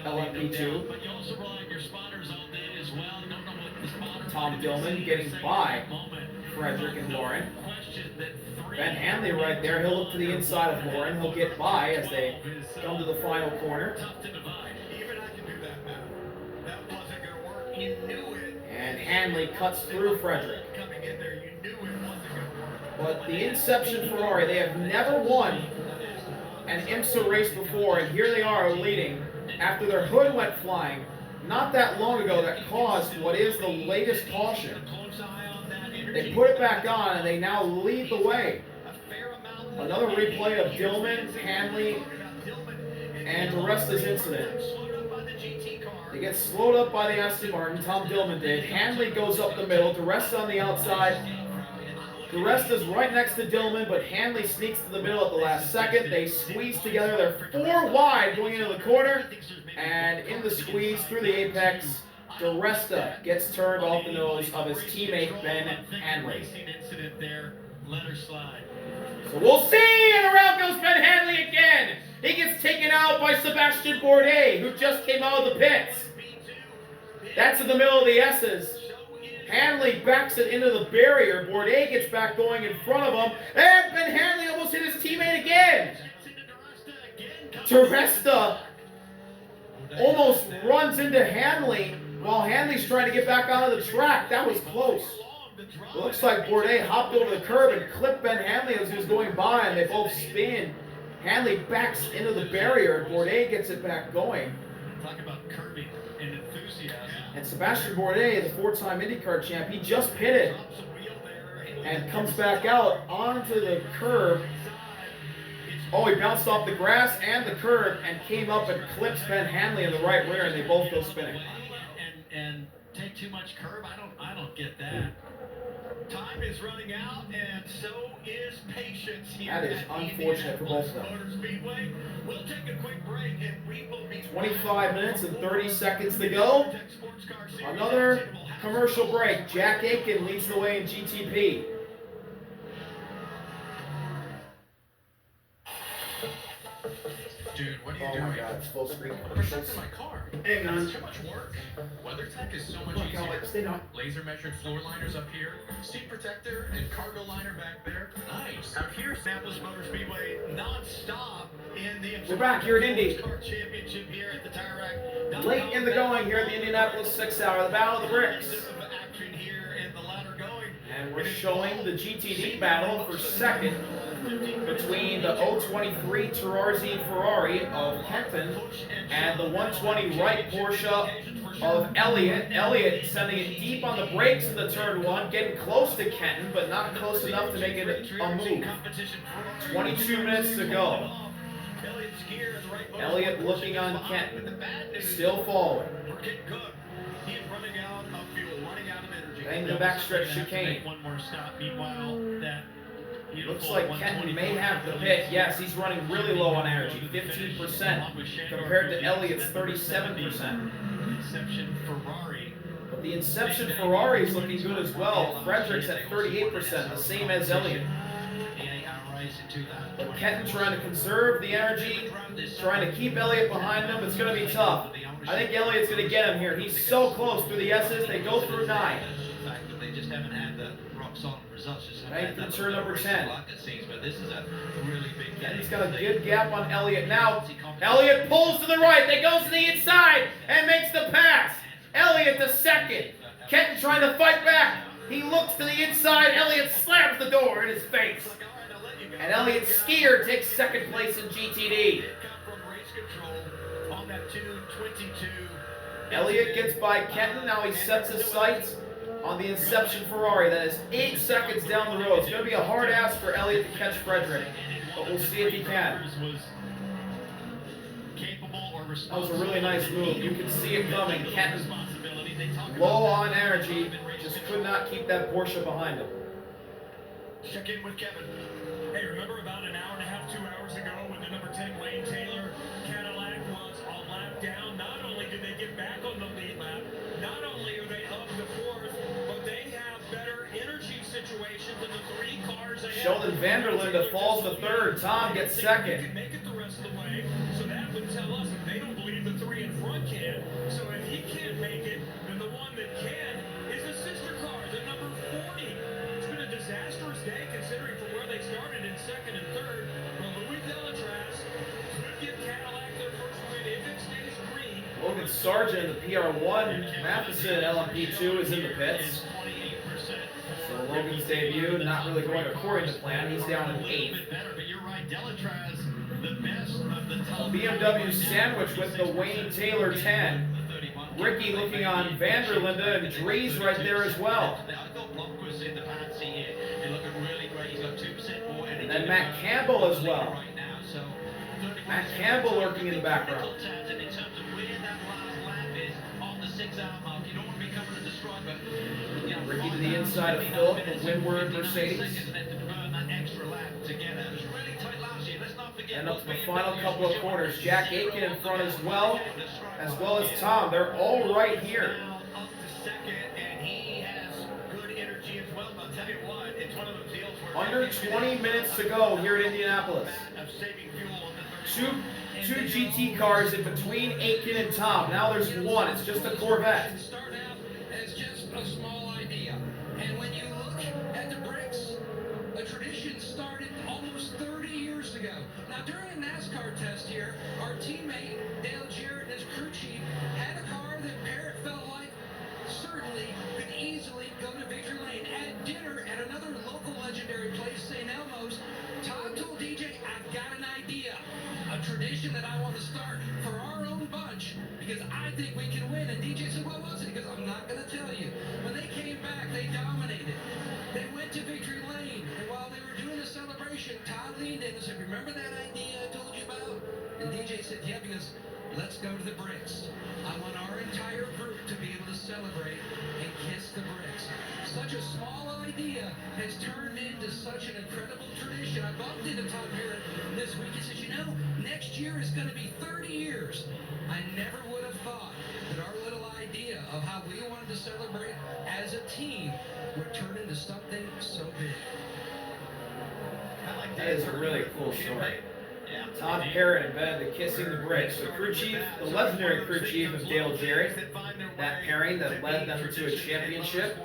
LMP2. But you also rely on your spotters all day as well. You don't know what the spotters Tom Dillman getting by Frederik and Lauren. Ben Hanley right there. He'll look to the inside of Lauren. He'll get by as they come to the final corner. Even I can do that now. That wasn't going to work. You knew it. And Hanley cuts through Frederik. Coming in there, you knew it wasn't going to work. But the Inception Ferrari, they have never won and IMSA race before, and here they are leading after their hood went flying not that long ago that caused what is the latest caution. They put it back on, and they now lead the way. Another replay of Dillman, Hanley, and DeResta's incident. They get slowed up by the Aston Martin, Tom Dillman did. Hanley goes up the middle, DeResta on the outside. DeResta's right next to Dillman, but Hanley sneaks to the middle at the last second. They squeeze together. They're 4 wide going into the corner, and in the squeeze through the apex, DeResta gets turned off the nose of his teammate Ben Hanley. So we'll see, and around goes Ben Hanley again. He gets taken out by Sebastian Bourdais, who just came out of the pits. That's in the middle of the S's. Hanley backs it into the barrier. Bourdais gets back going in front of him. And Ben Hanley almost hit his teammate again. DeResta almost runs into Hanley while Hanley's trying to get back onto the track. That was close. It looks like Bourdais hopped over the curb and clipped Ben Hanley as he was going by, and they both spin. Hanley backs into the barrier, and Bourdais gets it back going. Talk about curbing and enthusiasm. And Sebastian Bourdais, the 4-time IndyCar champ, he just pitted and comes back out onto the curb. Oh, he bounced off the grass and the curb and came up and clips Ben Hanley in the right rear, and they both go spinning. And take too much curb? I don't get that. Time is running out, and so is patience here. That is unfortunate for both of them. We'll take a quick break, and we will be 25 minutes and 30 seconds to go. Another commercial break. Jack Aitken leads the way in GTP. Dude, what are you Oh doing? my God, it's full screen I'm commercials. protecting my car. Hang on. It's too much work. WeatherTech is so much Look, easier. stay down. Laser measured floor liners up here, seat protector and cargo liner back there. Nice. Out here, Indianapolis Motor Speedway, non-stop in the We're back here at Indy. Car Championship here at the Tire Rack. Late in the going here at the Indianapolis 6 Hour, the Battle of the Bricks. Action here and the ladder going. And we're showing the GTD battle for second between the 023 Terrazzi Ferrari of Kenton and the 120 Wright Porsche of Elliott. Elliott sending it deep on the brakes in the turn 1, getting close to Kenton, but not close enough to make it a move. 22 minutes to go. Elliott looking on Kenton, still following. Playing the backstretch chicane. One more stop. Meanwhile, that Looks like Kenton may have the pit. Yes, he's running really low on energy, 15% compared to Elliott's 37%. Inception Ferrari. But the Inception Ferrari is looking good as well. Frederik's at 38%, the same as Elliott. But Kenton trying to conserve the energy, trying to keep Elliott behind him. It's going to be tough. I think Elliott's going to get him here. He's so close through the S's. They go through 9. The fact that they just haven't had the rock solid results. Right through turn number 10. But this is a really big And he's got a good gap on Elliott now. Elliott pulls to the right. They goes to the inside and makes the pass. Elliott to second. Kenton trying to fight back. He looks to the inside. Elliott slams the door in his face. And Elliott Skier takes second place in GTD. Elliott gets by Kenton. Now he sets his sights on the Inception Ferrari. That is 8 seconds down the road. It's going to be a hard ask for Elliott to catch Frederik, but we'll see if he can. That was a really nice move. You can see it coming. Kenton, low on energy, just could not keep that Porsche behind him. Check in with Kevin. Hey, remember about an hour and a half, 2 hours ago when the number 10 Wayne Taylor Cadillac was a lap down? Not only did they get back on the lead lap, not only are they up the 4th, but they have better energy situations than the 3 cars ahead. Sheldon Vanderlinde falls to 3rd. Tom gets 2nd. Make it the rest of the way, so that would tell us that they don't believe the 3 in front can. So if he can't make it, then the one that can is the sister car, the number 40. It's been a disastrous day considering from where they started in 2nd and 3rd. But Louis Delatraz could give Cadillac their first win if it stays green. Logan Sargent, the PR1, Matheson LMP2 is in the pits. So Logan's debut, not really going according to plan. He's down in 8th. But you're right, Delatraz, the best BMW sandwich with the Wayne Taylor 10. Ricky looking on Vanderlinde, and Dries right there as well. And then Matt Campbell as well. Matt Campbell lurking in the background. Ricky to the inside of Philip, the Windward Mercedes. And up to the final couple of corners, Jack Aitken in front as well as Tom. They're all right here. Under 20 minutes to go here at Indianapolis. Two GT cars in between Aitken and Tom. Now there's one. It's just a Corvette. Start out as just a small idea. And when you look at the bricks, a tradition started almost 30 years ago. Now, during a NASCAR test here, our teammate, Dale Jarrett, and his crew chief had a car that Parrott felt like certainly could easily go to victory lane. At dinner at another local legendary place, St. Elmo's, Todd told DJ, I've got an idea. A tradition that I want to start for our own bunch because I think we can win. And DJ said, what was it? He goes, I'm not going to tell you. When they came back, they dominated. They went to victory lane. And while they were doing a celebration, Todd leaned in and said, remember that idea I told you about? And DJ said, yeah, because let's go to the bricks. I want our entire group to be able to celebrate and kiss the bricks. Such a small idea has turned into such an incredible tradition. I bumped into Tom Parrott this week. He says, you know, next year is going to be 30 years. I never would have thought that our little idea of how we wanted to celebrate as a team would turn into something so big. That is a really cool story. Todd Parrott invented the Kissing the Bricks. The crew chief, the legendary crew chief of Dale Jarrett, that pairing that led them to a championship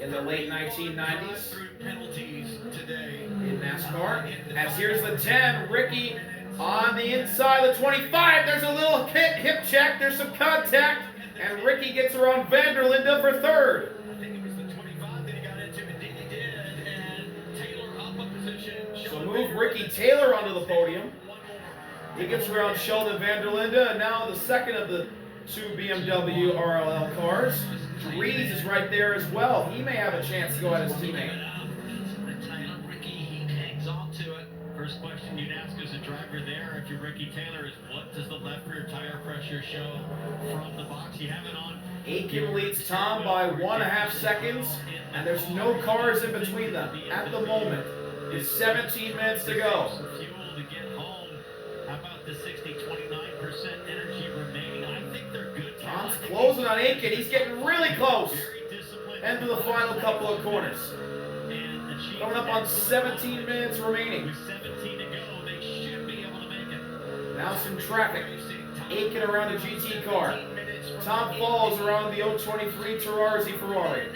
in the late 1990s in NASCAR. As here's the 10, Ricky on the inside of the 25. There's a little hip check. There's some contact. And Ricky gets around Vanderlinde for third. So move Ricky Taylor onto the podium. He gets around Sheldon Vanderlinde, and now the second of the two BMW RLL cars. Dries is right there as well. He may have a chance to go at his teammate. Ricky, he hangs on to it. First question you'd ask as a driver there, if you're Ricky Taylor, is what does the left rear tire pressure show from the box? You have it on. Aitken leads Tom by 1.5 seconds, and there's no cars in between them at the moment. It's 17 minutes to go. Fuel to get home. How about the 29% energy remaining? I think they're good. Tom's closing on Aitken. He's getting really close. Into the final couple of corners. Coming up on 17 minutes remaining. With 17 to go, they should be able to make it. Now some traffic. Aitken around a GT car. Tom falls around the 023 Terrazzi Ferrari.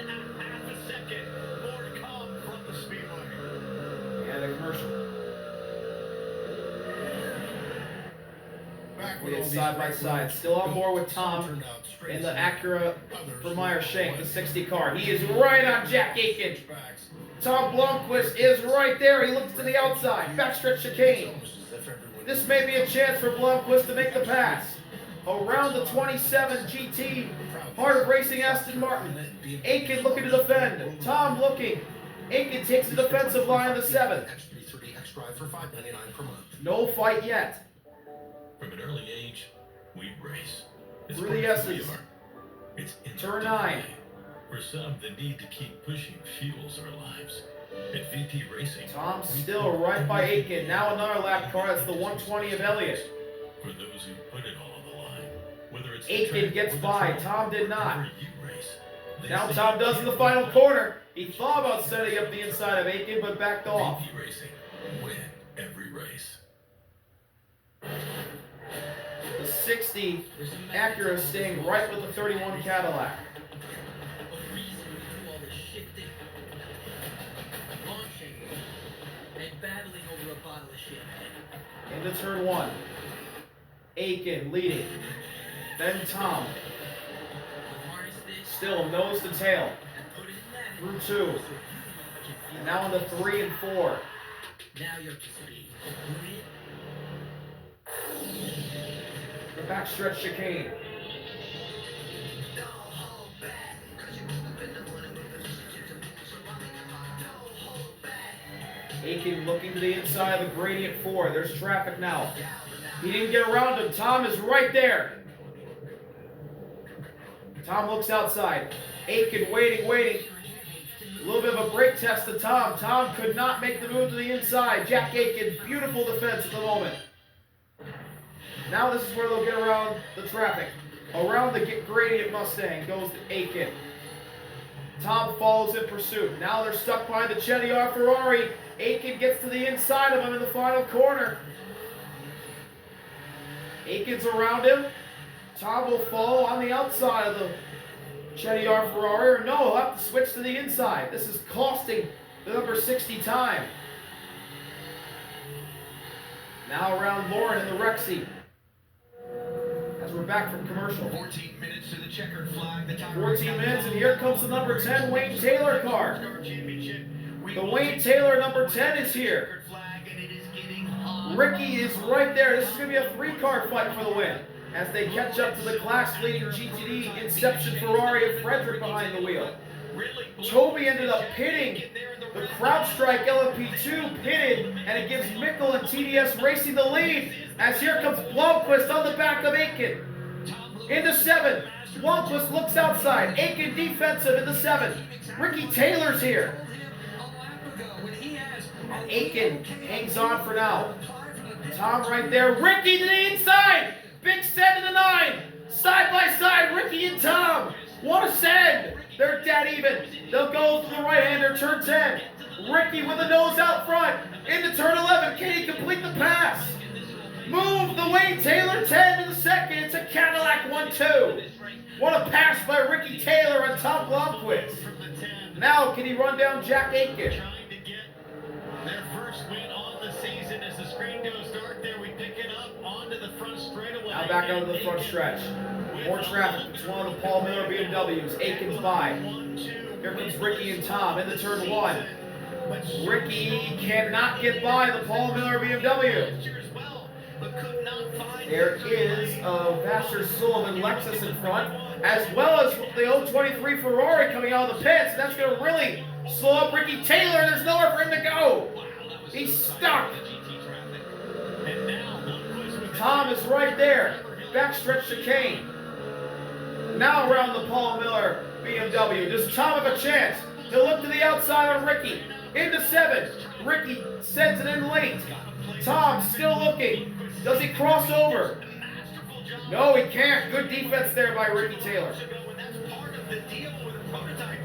And a commercial. We get side by side. Still on board with Tom in the Acura for Meyer Shank, the 60 car. He is right on Jack Aitken. Tom Blomqvist is right there. He looks to the outside. Backstretch chicane. This may be a chance for Blomqvist to make the pass. Around the 27 GT. Heart of Racing Aston Martin. Aitken looking to defend. Tom looking. Aitken takes the defensive line of the 7. No fight yet. From an early age, we race. It's Through the S's. It's Turn 9. For some, the need to keep pushing fuels our lives. At VP Racing, Tom's still right by Aitken. Now another lap car. That's the 120 of Elliott. For those who put it all on the line, whether it's Aitken gets by. Tom did not. you race, Now Tom does in the final corner. He thought about setting up the inside of Aitken, but backed off. VP Racing, win every race. The 60 Acura staying right with the 31 Cadillac. Into turn 1. Aitken leading. Then Tom. Still nose to tail. Through 2. And now into 3 and 4. Now you're up to speed. backstretch chicane. Aitken looking to the inside of the gradient 4. There's traffic now. He didn't get around him. Tom is right there. Tom looks outside. Aitken waiting. A little bit of a brake test to Tom. Tom could not make the move to the inside. Jack Aitken, beautiful defense at the moment. Now this is where they'll get around the traffic. Around the gradient Mustang goes Aitken. Tom follows in pursuit. Now they're stuck behind the Cheddar Ferrari. Aitken gets to the inside of him in the final corner. Aitken's around him. Tom will follow on the outside of the Cheddar Ferrari. Or no, he'll have to switch to the inside. This is costing the number 60 time. Now around Lauren in the Rexy. As we're back from commercial. 14 minutes to the checkered flag. 14 minutes, and here comes the number 10 Wayne Taylor car. The Wayne Taylor number 10 is here. Ricky is right there. This is going to be a 3-car fight for the win as they catch up to the class-leading GTD Inception Ferrari of Frederik behind the wheel. Toby ended up pitting. The CrowdStrike LMP2 pitted, and it gives Mikkel and TDS Racing the lead as here comes Blomqvist on the back of Aitken. Into 7. Blomqvist looks outside. Aitken defensive into 7. Ricky Taylor's here. And Aitken hangs on for now. Tom right there. Ricky to the inside. Big send to the 9. Side by side, Ricky and Tom. What a send. They're dead even. They'll go to the right-hander, turn 10. Ricky with the nose out front. Into turn 11. Can he complete the pass? Move the Wayne Taylor 10 to the second. It's a Cadillac 1-2. What a pass by Ricky Taylor on Tom Blomqvist. Now can he run down Jack Aitken? Trying to get their first win on the season as the screen goes dark there. We pick it up onto the front straightaway. Now back onto the front stretch. More traffic. It's one of the Paul Miller BMWs. Aiken's by. Here comes Ricky and Tom into turn 1. Ricky cannot get by the Paul Miller BMW. There is a Vassar Sullivan Lexus in front, as well as the 023 Ferrari coming out of the pits. And that's going to really slow up Ricky Taylor. There's nowhere for him to go. He's stuck. Tom is right there. Backstretch chicane. Now around the Paul Miller BMW. Does Tom have a chance? He'll look to the outside on Ricky. Into 7. Ricky sends it in late. Tom still looking. Does he cross over? No, he can't. Good defense there by Ricky Taylor. That's part of the deal with a prototype.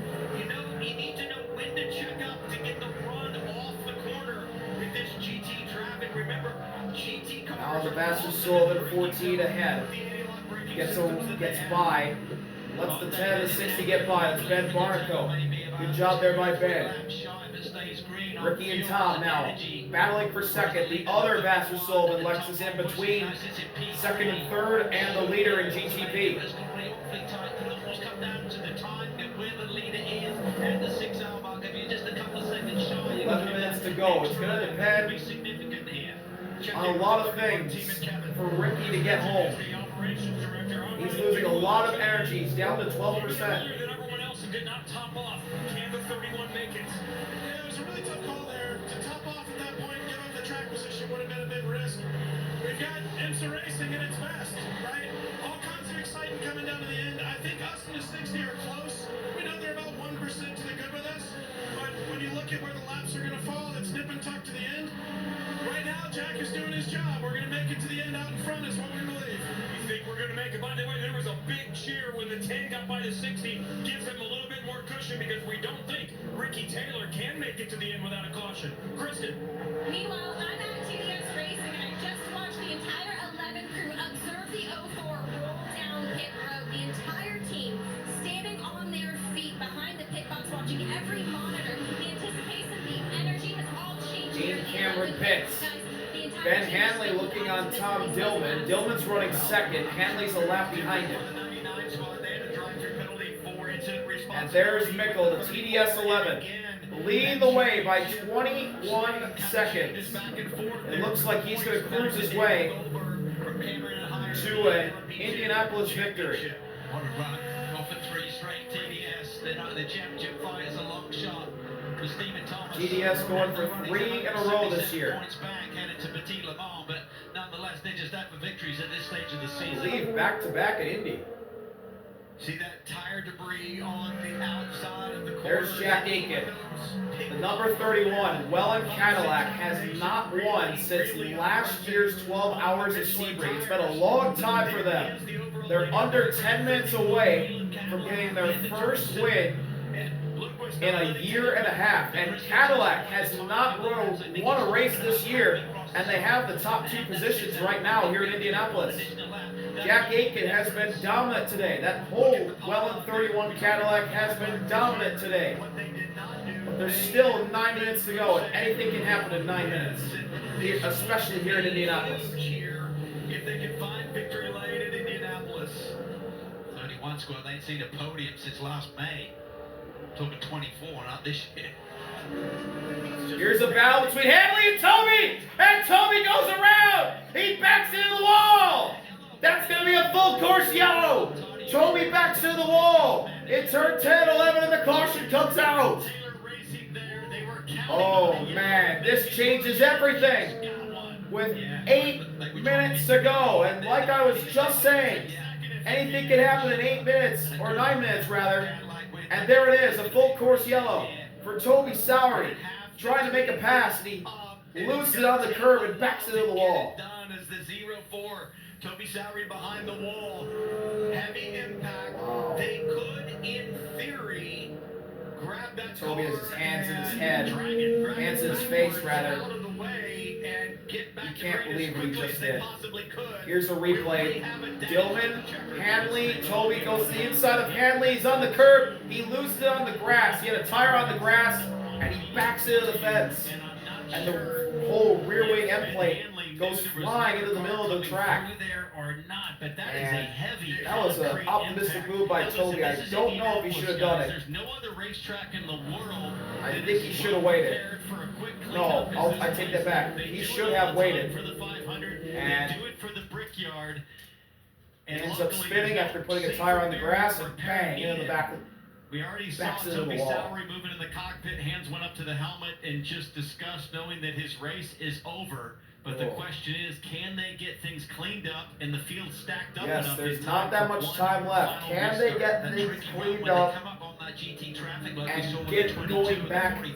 You need to know when to check up to get the run off the corner with this GT traffic. Remember, GT cars. Now the Vassar Sullivan 14 ahead. Gets by. Lets the 10 and 60 get by. That's Ben Barnaco. Good job there by Ben. Ricky and Tom now battling for second. The other Vassar Sullivan Lexus in between second and third, and the leader in GTP. 11 minutes to go. It's going to depend on a lot of things for Ricky to get home. He's losing a lot of energy. He's down to 12%. Did not top off. Can the 31 make it? Yeah, it was a really tough call there. To top off at that point, give up the track position would have been a big risk. We've got IMSA racing at its best, right? All kinds of excitement coming down to the end. I think us and the 60 are close. We know they're about 1% to the good with us. But when you look at where the laps are going to fall, it's nip and tuck to the end. Right now, Jack is doing his job. We're going to make it to the end out in front is what we believe. You think we're going to make it? By the way, there was a big cheer when the 10 got by the 60. Gives them a little bit more cushion because we don't think Ricky Taylor can make it to the end without a caution. Kristen. Meanwhile, I'm at TDS Racing, and I just watched the entire 11 crew observe the 04 roll down pit road. The entire team standing on their feet behind the pit box, watching every monitor. The anticipation, the energy has all changed. Dean Cameron pits. Ben Hanley looking on Tom Dillman. Dillman's running second. Hanley's a lap behind him. And there's Mikkel, the TDS 11, leading the way by 21 seconds. It looks like he's going to cruise his way to an Indianapolis victory. What a run. Off for 3 straight TDS. The championship fight is a long shot for Stephen Thomas. TDS going for 3 in a row this year. Points back, headed to Petit Le Mans, but nonetheless, they're just out for victories at this stage of the I season. believe back-to-back at Indy. See that tire debris on the outside of the corner. There's Jack Aitken. The number 31, Welland Cadillac, has not won since last year's 12 Hours of Sebring. It's been a long time for them. They're under 10 minutes away from getting their first win in a year and a half. And Cadillac has not won a race this year, and they have the top 2 positions right now here in Indianapolis. Jack Aitken has been dominant today. That whole Welland 31 Cadillac has been dominant today. But there's still 9 minutes to go, and anything can happen in 9 minutes, especially here in Indianapolis. If they can find victory lane in Indianapolis. 31 squad, they ain't seen a podium since last May. Talking 24, not this year. Here's a battle between Hanley and Toby goes around. He backs into the wall. That's going to be a full course yellow. Toby backs into the wall. In turn 10, 11, and the caution comes out. Oh man, this changes everything. With 8 minutes to go, and like I was just saying, anything can happen in 8 minutes, or 9 minutes rather. And there it is, a full course yellow for Toby Sowery, trying to make a pass, and he loses it on the curb and backs it into the wall. Done as the 0-4. Toby Sowery behind the wall. Heavy impact. They could, in theory, grab that. Toby has his hands in his head, hands in his face rather. You can't believe what he just did. Here's a replay. Dillman, Hanley, Toby goes to the inside of Hanley. He's on the curb. He loses it on the grass. He had a tire on the grass, and he backs into the fence. And the whole rear wing end plate goes flying into the middle of the track. And that was an optimistic move by Toby. I don't know if he should have done it. There's no other racetrack in the world. I think he should have waited. No, I take that back. He should have waited. And do it for the Brickyard. he ends up spinning after putting a tire on the grass and bang into the back. We already saw Backs into Toby the wall. Sowery moving in the cockpit. Hands went up to the helmet and just discussed knowing that his race is over. But the question is, can they get things cleaned up and the field stacked up enough? Yes, there's not that much time left. Can they get things cleaned up and get going back to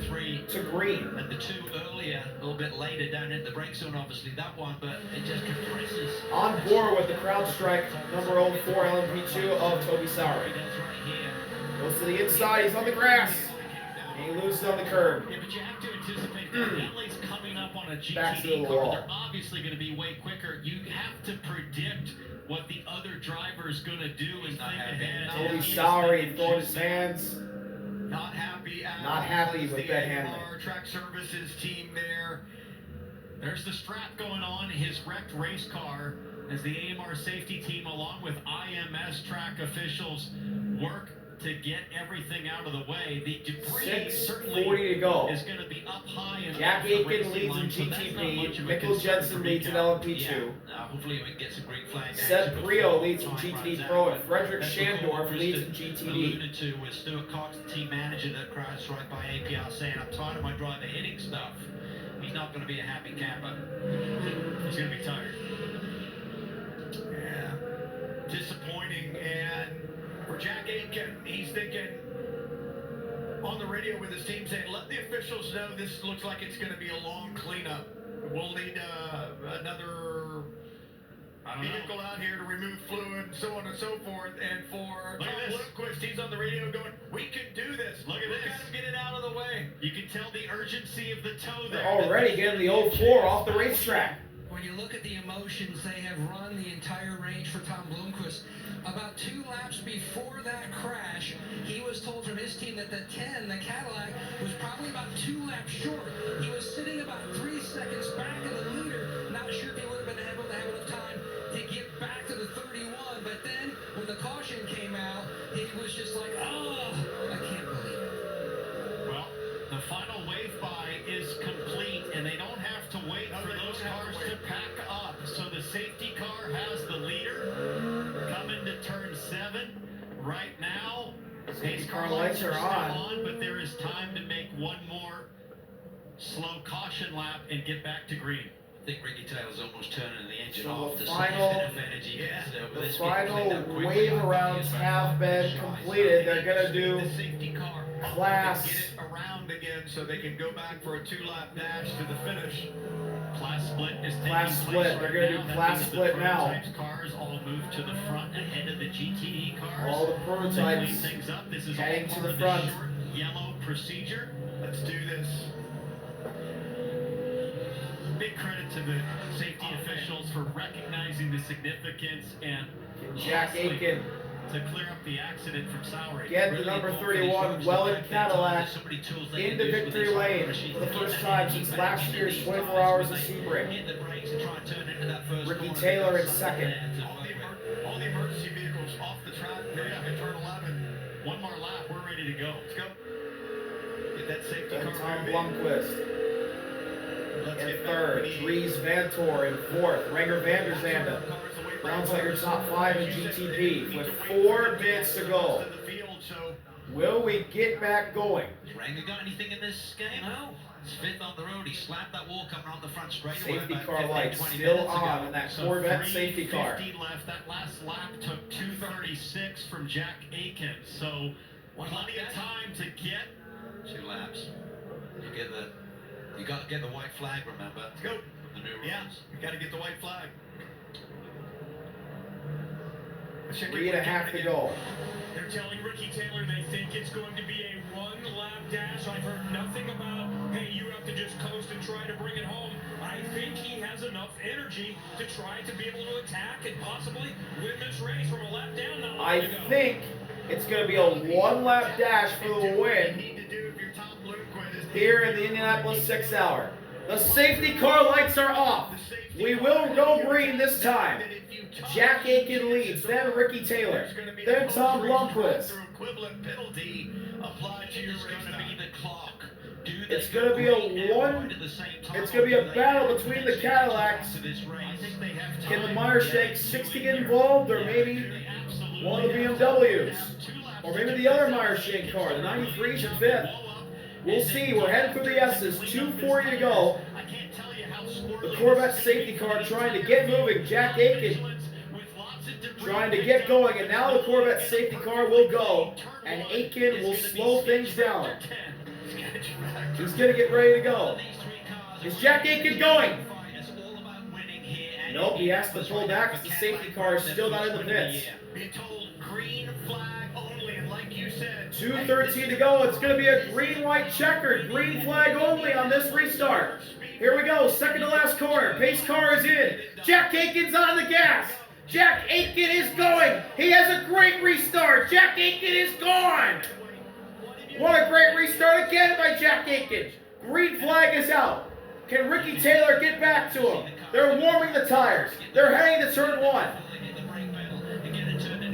green? And the 2 earlier, a little bit later down in the brake zone, obviously that one, but it just compresses. On board with the crowd strike, number 04 LMP2 of Toby Sowery. Goes to the inside, he's on the grass. And he loses on the curb. Yeah, but you have to anticipate that Hanley's coming up on a Backs to the GTD car. wall. They're obviously going to be way quicker. You have to predict what the other driver's going to do and think ahead. Toby Sowery throwing his hands. Not happy. Not happy with the that handling. AMR track services team there. There's the strap going on his wrecked race car as the AMR safety team, along with IMS track officials, work to get everything out of the way. The debris certainly 6:40 to go. is going to be up high and Jack off the Aitken racing leads in line, so that's not GTP. much of a Mikkel concern Jensen for leads in Mikkel. LMP2. Hopefully we can get some green flag Seb action Brio before leads in time GTD runs Pro, out. and Frederick That's Shandorf what leads in Chris GTD. alluded to with Stuart Cox, the team manager that crowd strike by APR, saying, I'm tired of my driver hitting stuff. He's not going to be a happy camper. He's going to be tired. Yeah. Disappointing. And for Jack Aitken, he's thinking on the radio with his team saying, let the officials know this looks like it's going to be a long cleanup. We'll need another vehicle out here to remove fluid and so on and so forth. And for Tom Lundquist, he's on the radio going, we can do this. Look at him get it out of the way. You can tell the urgency of the toe there. They're already getting the 04 off the racetrack. When you look at the emotions they have run the entire range for Tom Blomqvist, about 2 laps before that crash, he was told from his team that the 10, the Cadillac, was probably about 2 laps short. He was sitting about 3 seconds back in the leader, not sure if he would have been able to have enough time to get back to the 31, but then when the caution came out, he was just like, oh, I can't believe it. Well, the final wave by is complete, and they don't have to wait for those cars to pack up. So the safety car has the leader. right now, Safety car lights are still on. but there is time to make one more slow caution lap and get back to green. I think Ricky Taylor's almost turning the engine So off the to final- save enough energy. Yeah, The final wave arounds have been completed. They're gonna do the safety car class- get it around again so they can go back for a 2-lap dash to the finish. Class split is taking Class place split. right They're gonna do now. That class means the split now. prototypes cars all move to the front ahead of the GTE cars. All the To prototypes clean things up, this is all heading to part the of front. short yellow procedure. Let's do this. Big credit to the safety officials for recognizing the significance and Jack Aitken to clear up the accident from Sowery. get the number 31 Welland Cadillac into victory lane for the first time since last year's 24 Hours of Sebring. Ricky Taylor in second. All the emergency vehicles off the track. Yeah, in turn 11. One more lap. We're ready to go. Let's go. Get that safety And car Tom moving. Blomqvist Let's in get third. back to the- Dries Vantor in fourth. Renger van der Zande rounds out your top 5 in GTP with 4 minutes to go. Will we get back going? Has Ranger got anything in this game? No. He's fifth on the road. He slapped that wall coming on the front straightaway. Safety about car 15, lights 20 still minutes ago. on in that Corvette safety car. 3:50 left. That last lap took 2:36 from Jack Aitken. So plenty of time to get. 2 laps. You got to get the white flag, remember? Let's go. The new Yeah, rules. we got to get the white flag. 3.5 to go. They're telling Ricky Taylor they think it's going to be a 1-lap dash. I've heard nothing about, hey, you have to just coast and try to bring it home. I think he has enough energy to try to be able to attack and possibly win this race from a lap down. Not long I to go. think it's going to be a 1-lap dash for the win here in the Indianapolis 6 Hour. The safety car lights are off. We will go green this time. Jack Aitken leads, then Ricky Taylor, then Tom Blomqvist. Equivalent penalty applied to your It's going to be the clock. It's going to be it's going to be a battle between the Cadillacs. Can the Meyer-Shank 60 get involved, or maybe one of the BMWs? Or maybe the other Meyer-Shank car, the 93s in 5th. We'll see. We're heading through the S's. 2:40 to go. The Corvette safety car trying to get moving. Jack Aitken trying to get going. And now the Corvette safety car will go. And Aitken will slow things down. He's going to get ready to go. Is Jack Aitken going? Nope, he has to pull back because the safety car is still not in the pits. Be told green flag only, and like you said, 2:13 to go. It's going to be a green-white checkered. Green flag only on this restart. Here we go. Second to last corner. Pace car is in. Jack Aitken's on the gas. Jack Aitken is going. He has a great restart. Jack Aitken is gone. What a great restart again by Jack Aitken. Green flag is out. Can Ricky Taylor get back to him? They're warming the tires. They're heading to turn 1.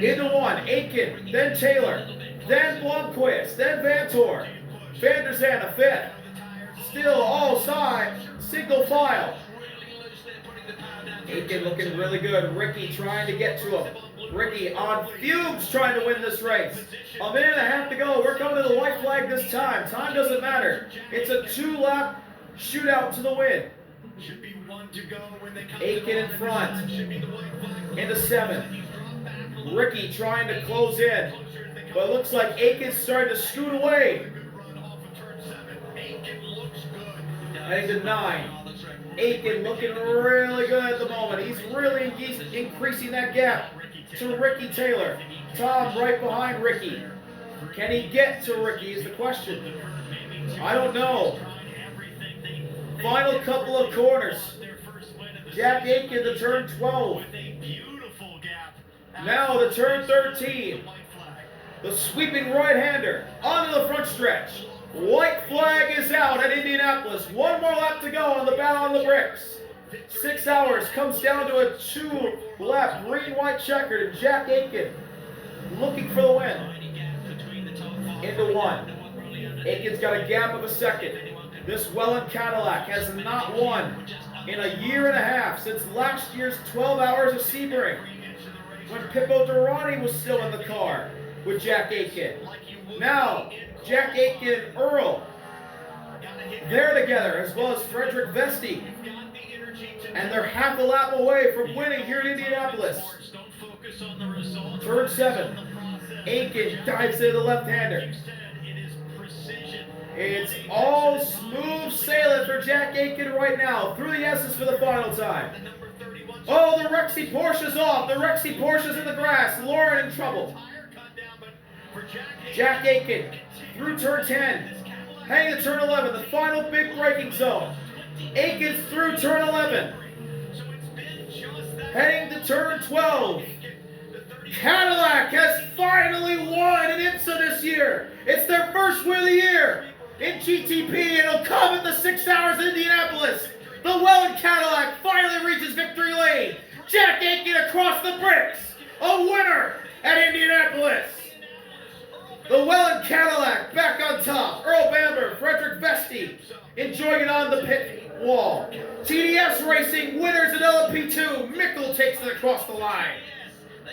Into 1, Aitken, then Taylor, then Blomqvist, then Vantor. Van der Zande, 5th. Still all side, single file. Aitken looking really good. Ricky trying to get to him. Ricky on fumes trying to win this race. A minute and a half to go. We're coming to the white flag this time. Time doesn't matter. It's a 2-lap shootout to the win. should be 1 to go when they come Aitken in front. Into 7th. Ricky trying to close in. But it looks like Aitken's starting to scoot away. Heading to 9. Aitken looking really good at the moment. He's really increasing that gap to Ricky Taylor. Tom right behind Ricky. Can he get to Ricky is the question. I don't know. Final couple of corners. Jack Aitken to turn 12. Now to turn 13. The sweeping right-hander onto the front stretch. White flag is out at Indianapolis. 1 more lap to go on the battle on the bricks. 6 hours comes down to a 2-lap green-white checkered, and Jack Aitken looking for the win. Into 1. Aitken's got a gap of a second. This Welland Cadillac has not won in a year and a half since last year's 12 Hours of Sebring, when Pippo Durrani was still in the car. with Jack Aitken. Now, Jack Aitken and Earl, they're together, as well as Frederik Vesti. And they're half a lap away from winning here in Indianapolis. Turn 7. Aitken dives into the left-hander. It's all smooth sailing for Jack Aitken right now. Through the S's for the final time. Oh, the Rexy Porsche's off. The Rexy Porsche's in the grass. Lauren in trouble. Jack Aitken through turn 10. Heading to turn 11, the final big braking zone. Aitken's through turn 11. Heading to turn 12. Cadillac has finally won in IMSA this year. It's their first win of the year in GTP, and it'll come at the 6 hours in Indianapolis. The Welland Cadillac finally reaches victory lane. Jack Aitken across the bricks. A winner at Indianapolis. The Welland Cadillac back on top. Earl Bamber, Frederik Vesti enjoying it on the pit wall. TDS Racing winners at LMP2. Mikkel takes it across the line.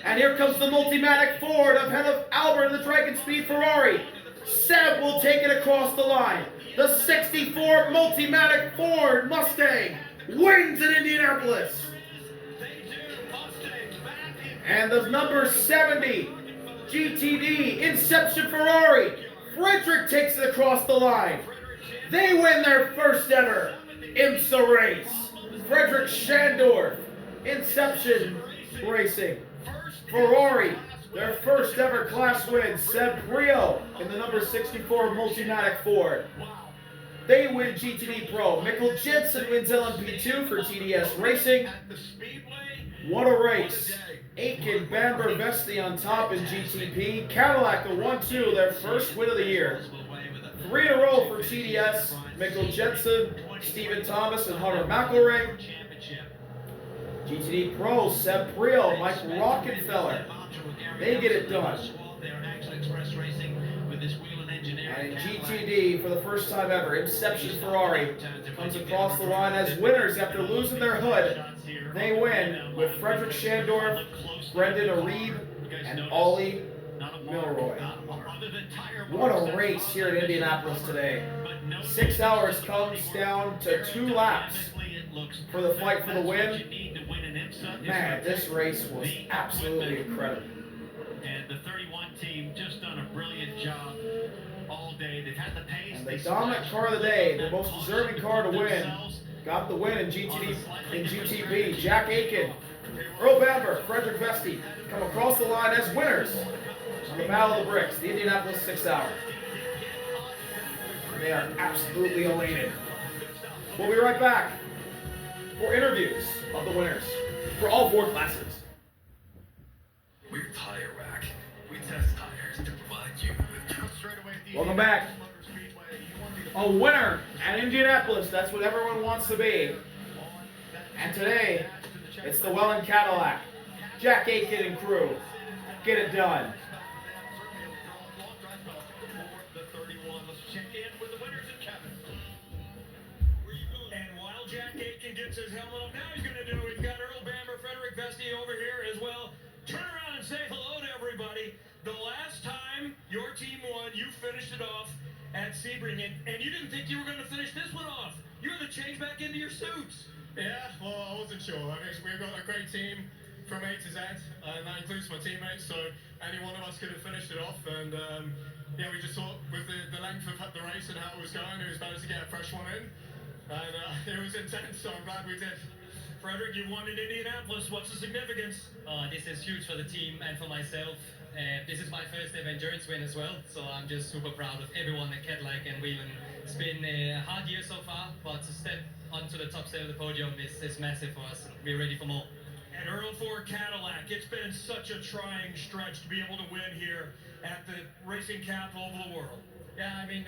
And here comes the Multimatic Ford ahead of Albert and the Dragon Speed Ferrari. Seb will take it across the line. The 64 Multimatic Ford Mustang wins at Indianapolis. And the number 70 GTD Inception Ferrari. Frederik takes it across the line. They win their first ever IMSA race. Frederik Schandorf, Inception Racing. Ferrari, their first ever class win. Seb Brio in the number 64 Multimatic Ford. They win GTD Pro. Mikkel Jensen wins LMP2 for TDS Racing. What a race. Aitken, Bamber, Vesti on top in GTP. Cadillac a 1-2, their first win of the year. 3 in a row for TDS. Mikkel Jensen, Stephen Thomas, and Hunter McElring. GTD Pro, Seb Brio, Mike Rockenfeller. They get it done. And in GTD, for the first time ever, Inception Ferrari comes across the line as winners after losing their hood. They win with Frederik Schandorf, Brendan Arieb, and Ollie Milroy. What a race here in Indianapolis today. 6 hours comes down to 2 laps for the fight for the win. Man, this race was absolutely incredible. And the 31 team just done a brilliant job all day. They've had the pace. And the dominant car of the day, the most deserving car to win, got the win in GTP. Jack Aitken, Earl Bamber, Frederik Vesti come across the line as winners on the Battle of the Bricks, the Indianapolis 6 hour. They are absolutely elated. We'll be right back for interviews of the winners for all 4 classes. We're Tire Rack. We test tires to provide you with Welcome back. A winner at Indianapolis. That's what everyone wants to be. And today, it's the Welland Cadillac. Jack Aitken and crew. Get it done. And while Jack Aitken gets his helmet up, now he's going to do, we've got Earl Bamber, Frederik Vesti over here as well. Turn around and say hello to everybody. The last time your team won, you finished it off at Sebring, and you didn't think you were going to finish this one off. You had to change back into your suits. Yeah, well, I wasn't sure. I mean, we've got a great team from A to Z, and that includes my teammates, so any one of us could have finished it off. And yeah, we just thought with the length of the race and how it was going, it was better to get a fresh one in. And it was intense, so I'm glad we did. Frederik, you won in Indianapolis. What's the significance? This is huge for the team and for myself. This is my first ever endurance win as well, so I'm just super proud of everyone at Cadillac and Whelan. It's been a hard year so far, but to step onto the top set of the podium is massive for us. We're ready for more. And Earl for Cadillac, it's been such a trying stretch to be able to win here at the racing capital of the world. Yeah, I mean,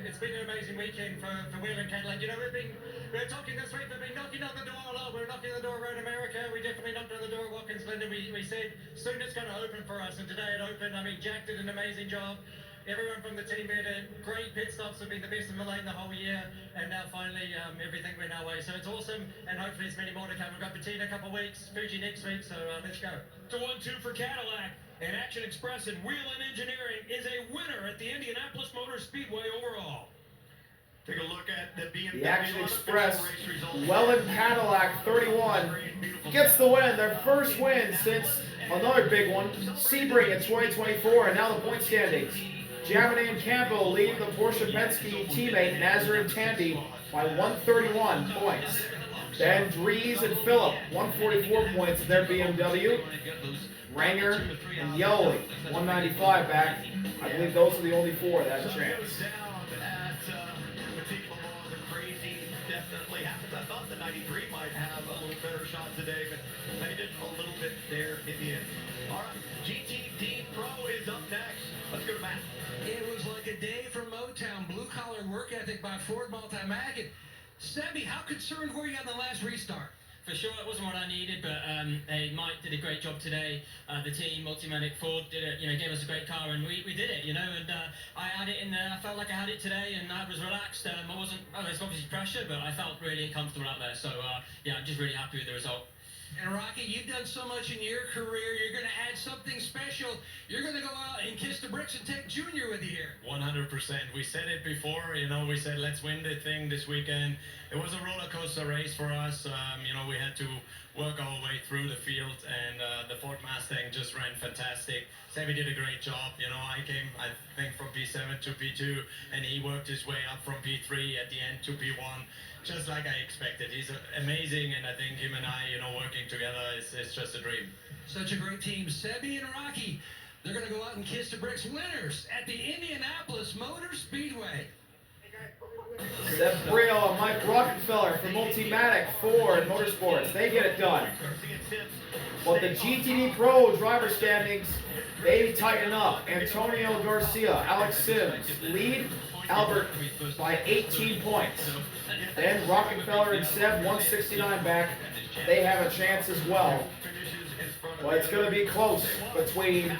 it's been an amazing weekend for Whelan Cadillac. You know, we're talking this week, we've been knocking on the door a lot. We're knocking on the door around America. We definitely knocked on the door of Watkins Glen. We said soon it's going to open for us, and today it opened. I mean, Jack did an amazing job. Everyone from the team made a great pit stops, have been the best in the lane the whole year, and now finally everything went our way. So it's awesome, and hopefully there's many more to come. We've got Patina a couple of weeks, Fuji next week, so let's go. It's a 1-2 for Cadillac. And Action Express and Whelen Engineering is a winner at the Indianapolis Motor Speedway overall. Take a look at the BMW. The Action Express, Whelen Cadillac 31 gets the win. Their first win since another big one, Sebring in 2024, and now the point standings. Javine and Campbell lead the Porsche Penske teammate Nazar and Tandy by 131 points. Then Dries and Phillip, 144 points in their BMW. Ranger and Yoli, 195 back. I believe those are the only four that have a chance. Definitely happens. I thought the 93 might have a little better shot today, but they did a little bit there in the end. All right, GTD Pro is up next. Let's go to Matt. It was like a day from Motown, blue-collar work ethic by Ford Multimac. And Sebby, how concerned were you on the last restart? For sure, it wasn't what I needed, but hey, Mike did a great job today. The team, Multimatic Ford, did it. Gave us a great car, and we did it. And I had it in there. I felt like I had it today, and I was relaxed. I wasn't. Oh, there's obviously pressure, but I felt really comfortable out there. So yeah, I'm just really happy with the result. And Rocky, you've done so much in your career. You're going to add something special. You're going to go out and kiss the bricks and take Junior with you here. 100%. We said it before. We said let's win the thing this weekend. It was a roller coaster race for us. We had to work our way through the field, and the Ford Mustang just ran fantastic. Sebby did a great job. I came, I think, from P7 to P2, and he worked his way up from P3 at the end to P1. Just like I expected. He's amazing, and I think him and I, working together is just a dream. Such a great team. Sebby and Rocky, they're going to go out and kiss the bricks, winners at the Indianapolis Motor Speedway. Seb Briel and Mike Rockefeller for Multimatic Ford Motorsports. They get it done. But the GTD Pro driver standings, they tighten up. Antonio Garcia, Alex Sims lead Albert by 18 points. Then Rockefeller and Seb, 169 back. They have a chance as well. But it's going to be close between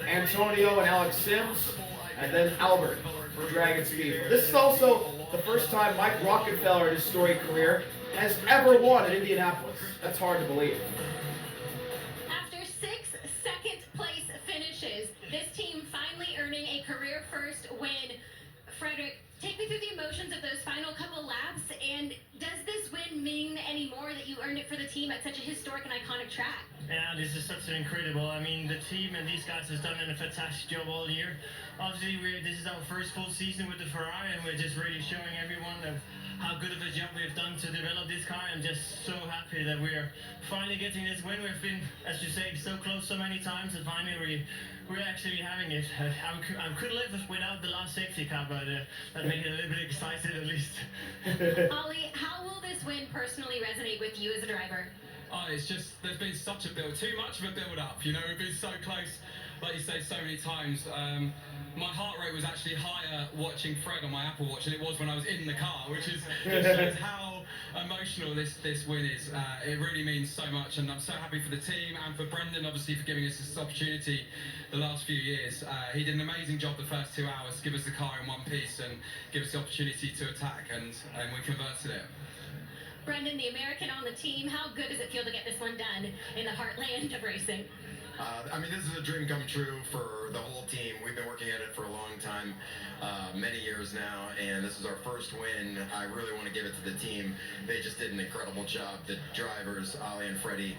Antonio and Alex Sims, and then Albert for Dragon Speed. This is also the first time Mike Rockefeller in his storied career has ever won at Indianapolis. That's hard to believe. After 6 second-place finishes, this team finally earning a career-first win. Frederik, take me through the emotions of those final couple laps, and does this win mean any more that you earned it for the team at such a historic and iconic track? Yeah, this is such an incredible. The team and these guys have done a fantastic job all year. Obviously, this is our first full season with the Ferrari, and we're just really showing everyone how good of a job we've done to develop this car. I'm just so happy that we're finally getting this win. We've been, as you say, so close so many times, and finally we're actually having it. I could live without the last safety car, but that makes it a little bit excited at least. Ollie, how will this win personally resonate with you as a driver? Oh, it's just, there's been such a build, too much of a build up, we've been so close, like you say, so many times. My heart rate was actually higher watching Fred on my Apple Watch than it was when I was in the car, which just shows how emotional this win is. It really means so much, and I'm so happy for the team and for Brendan, obviously, for giving us this opportunity the last few years. He did an amazing job the first 2 hours to give us the car in one piece and give us the opportunity to attack, and we converted it. Brendan, the American on the team, how good does it feel to get this one done in the heartland of racing? This is a dream come true for the whole team. We've been working at it for a long time, many years now, and this is our first win. I really want to give it to the team. They just did an incredible job. The drivers, Ollie and Freddie,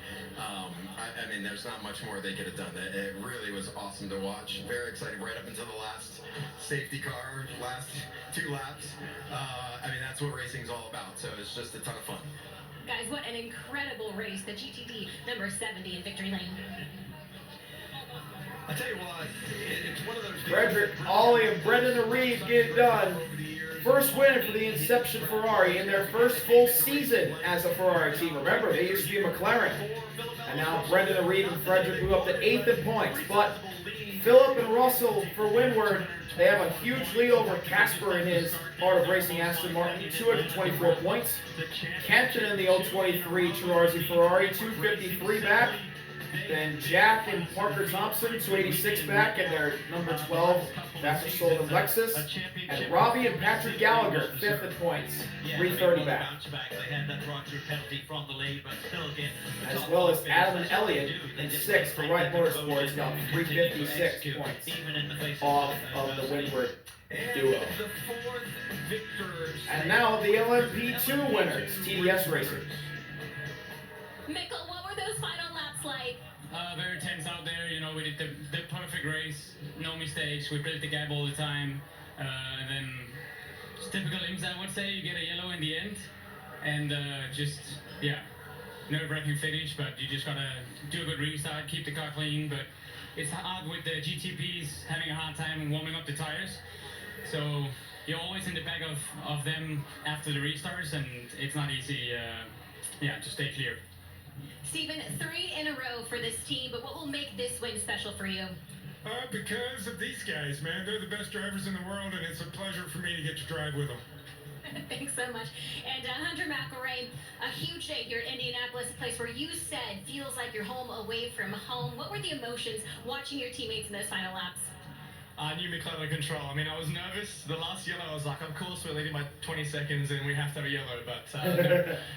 there's not much more they could have done. It really was awesome to watch. Very exciting right up until the last safety car, last 2 laps. That's what racing's all about, so it's just a ton of fun. Guys, what an incredible race, the GTD number 70 in Victory Lane. I tell you what, it's one of those things. Frederick, Ollie, and Brendan Reed get it done. First win for the Inception Ferrari in their first full season as a Ferrari team. Remember, they used to be McLaren. And now Brendan Reed and Frederick move up to 8th in points. But Phillip and Russell for Windward, they have a huge lead over Casper in his part of racing Aston Martin, 224 points. Kenton in the 023 Chirarzi Ferrari, 253 back. Then Jack and Parker Thompson, 286 back, and their number 12, Vassar Sullivan Lexus. And Robbie and Patrick Gallagher, 5th in points, 330 back. As well as Adam and Elliott in 6th for Wright Motorsports, got 356 points off of the Windward duo. And now the LMP2 winners, TDS Racing. Mikkel, what were those final laps like? Very tense out there. You know, we did the perfect race, no mistakes. We built the gap all the time. And then, it's typical IMSA, I would say, you get a yellow in the end. And nerve-wracking finish, but you just gotta do a good restart, keep the car clean. But it's hard with the GTPs having a hard time warming up the tires. So you're always in the back of them after the restarts, and it's not easy to stay clear. Stephen, 3 in a row for this team, but what will make this win special for you? Because of these guys, man. They're the best drivers in the world, and it's a pleasure for me to get to drive with them. Thanks so much. And Hunter McElrain, a huge day here at Indianapolis, a place where you said feels like you're home away from home. What were the emotions watching your teammates in those final laps? I knew Mikkel under control. I mean, I was nervous. The last yellow, I was like, of course, we're leading by 20 seconds and we have to have a yellow. But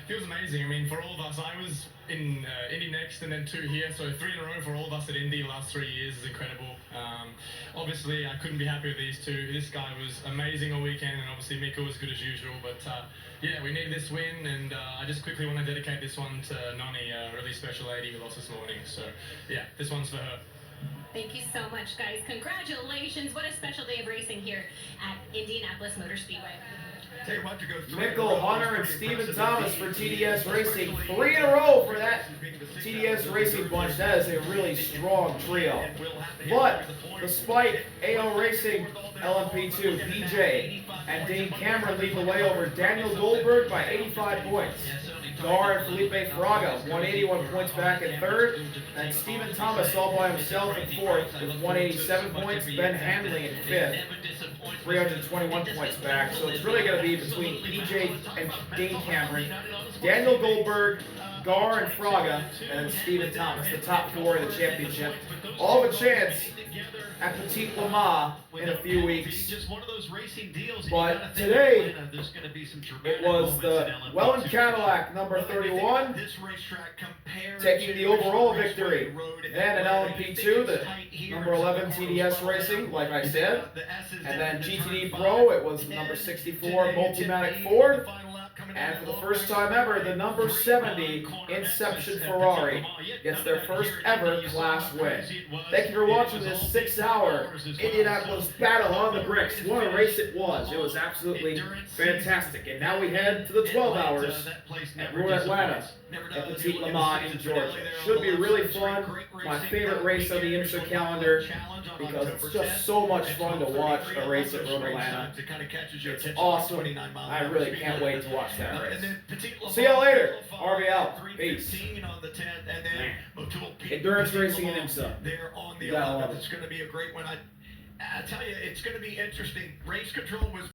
it was amazing. I mean, for all of us, I was in Indy next and then 2 here. So 3 in a row for all of us at Indy the last 3 years is incredible. Obviously, I couldn't be happy with these 2. This guy was amazing all weekend, and obviously Mikkel was good as usual. But we needed this win, and I just quickly want to dedicate this one to Noni, a really special lady who lost this morning. So this one's for her. Thank you so much, guys. Congratulations. What a special day of racing here at Indianapolis Motor Speedway. Tell you what, to go Mikkel, Hunter, and Stephen Thomas for TDS Racing. 3 in a row for that TDS Racing bunch. That is a really strong trio. But despite AO Racing, LMP2, BJ, and Dane Cameron lead the way over Daniel Goldberg by 85 points. Gar and Felipe Fraga, 181 points back in 3rd, and Stephen Thomas all by himself in 4th with 187 points. Ben Handley in 5th, 321 points back. So it's really going to be between PJ and Dane Cameron, Daniel Goldberg, Gar and Fraga, and Stephen Thomas, the top 4 of the championship. All have a chance at Petit Le Mans in a few weeks. But today, it was the Welland Cadillac, number 31, taking the overall victory. Then an LMP2, the number 11 TDS Racing, like I said. And then GTD Pro, it was the number 64 Multimatic Ford. And for the first time ever, the number 70 Inception Ferrari gets their first ever class win. Thank you for watching this 6-hour Indianapolis battle on the bricks. What a race it was. It was absolutely fantastic. And now we head to the 12 hours at Road Atlanta at Petit Le Mans in Georgia. Should be really fun. My favorite race on the IMSA calendar because it's just so much fun to watch a race at Road Atlanta. It's awesome. I really can't wait to watch that race. See y'all later. RV out. Peace. Endurance racing in IMSA. You gotta love it. It's going to be a great one. I tell you, it's going to be interesting. Race control was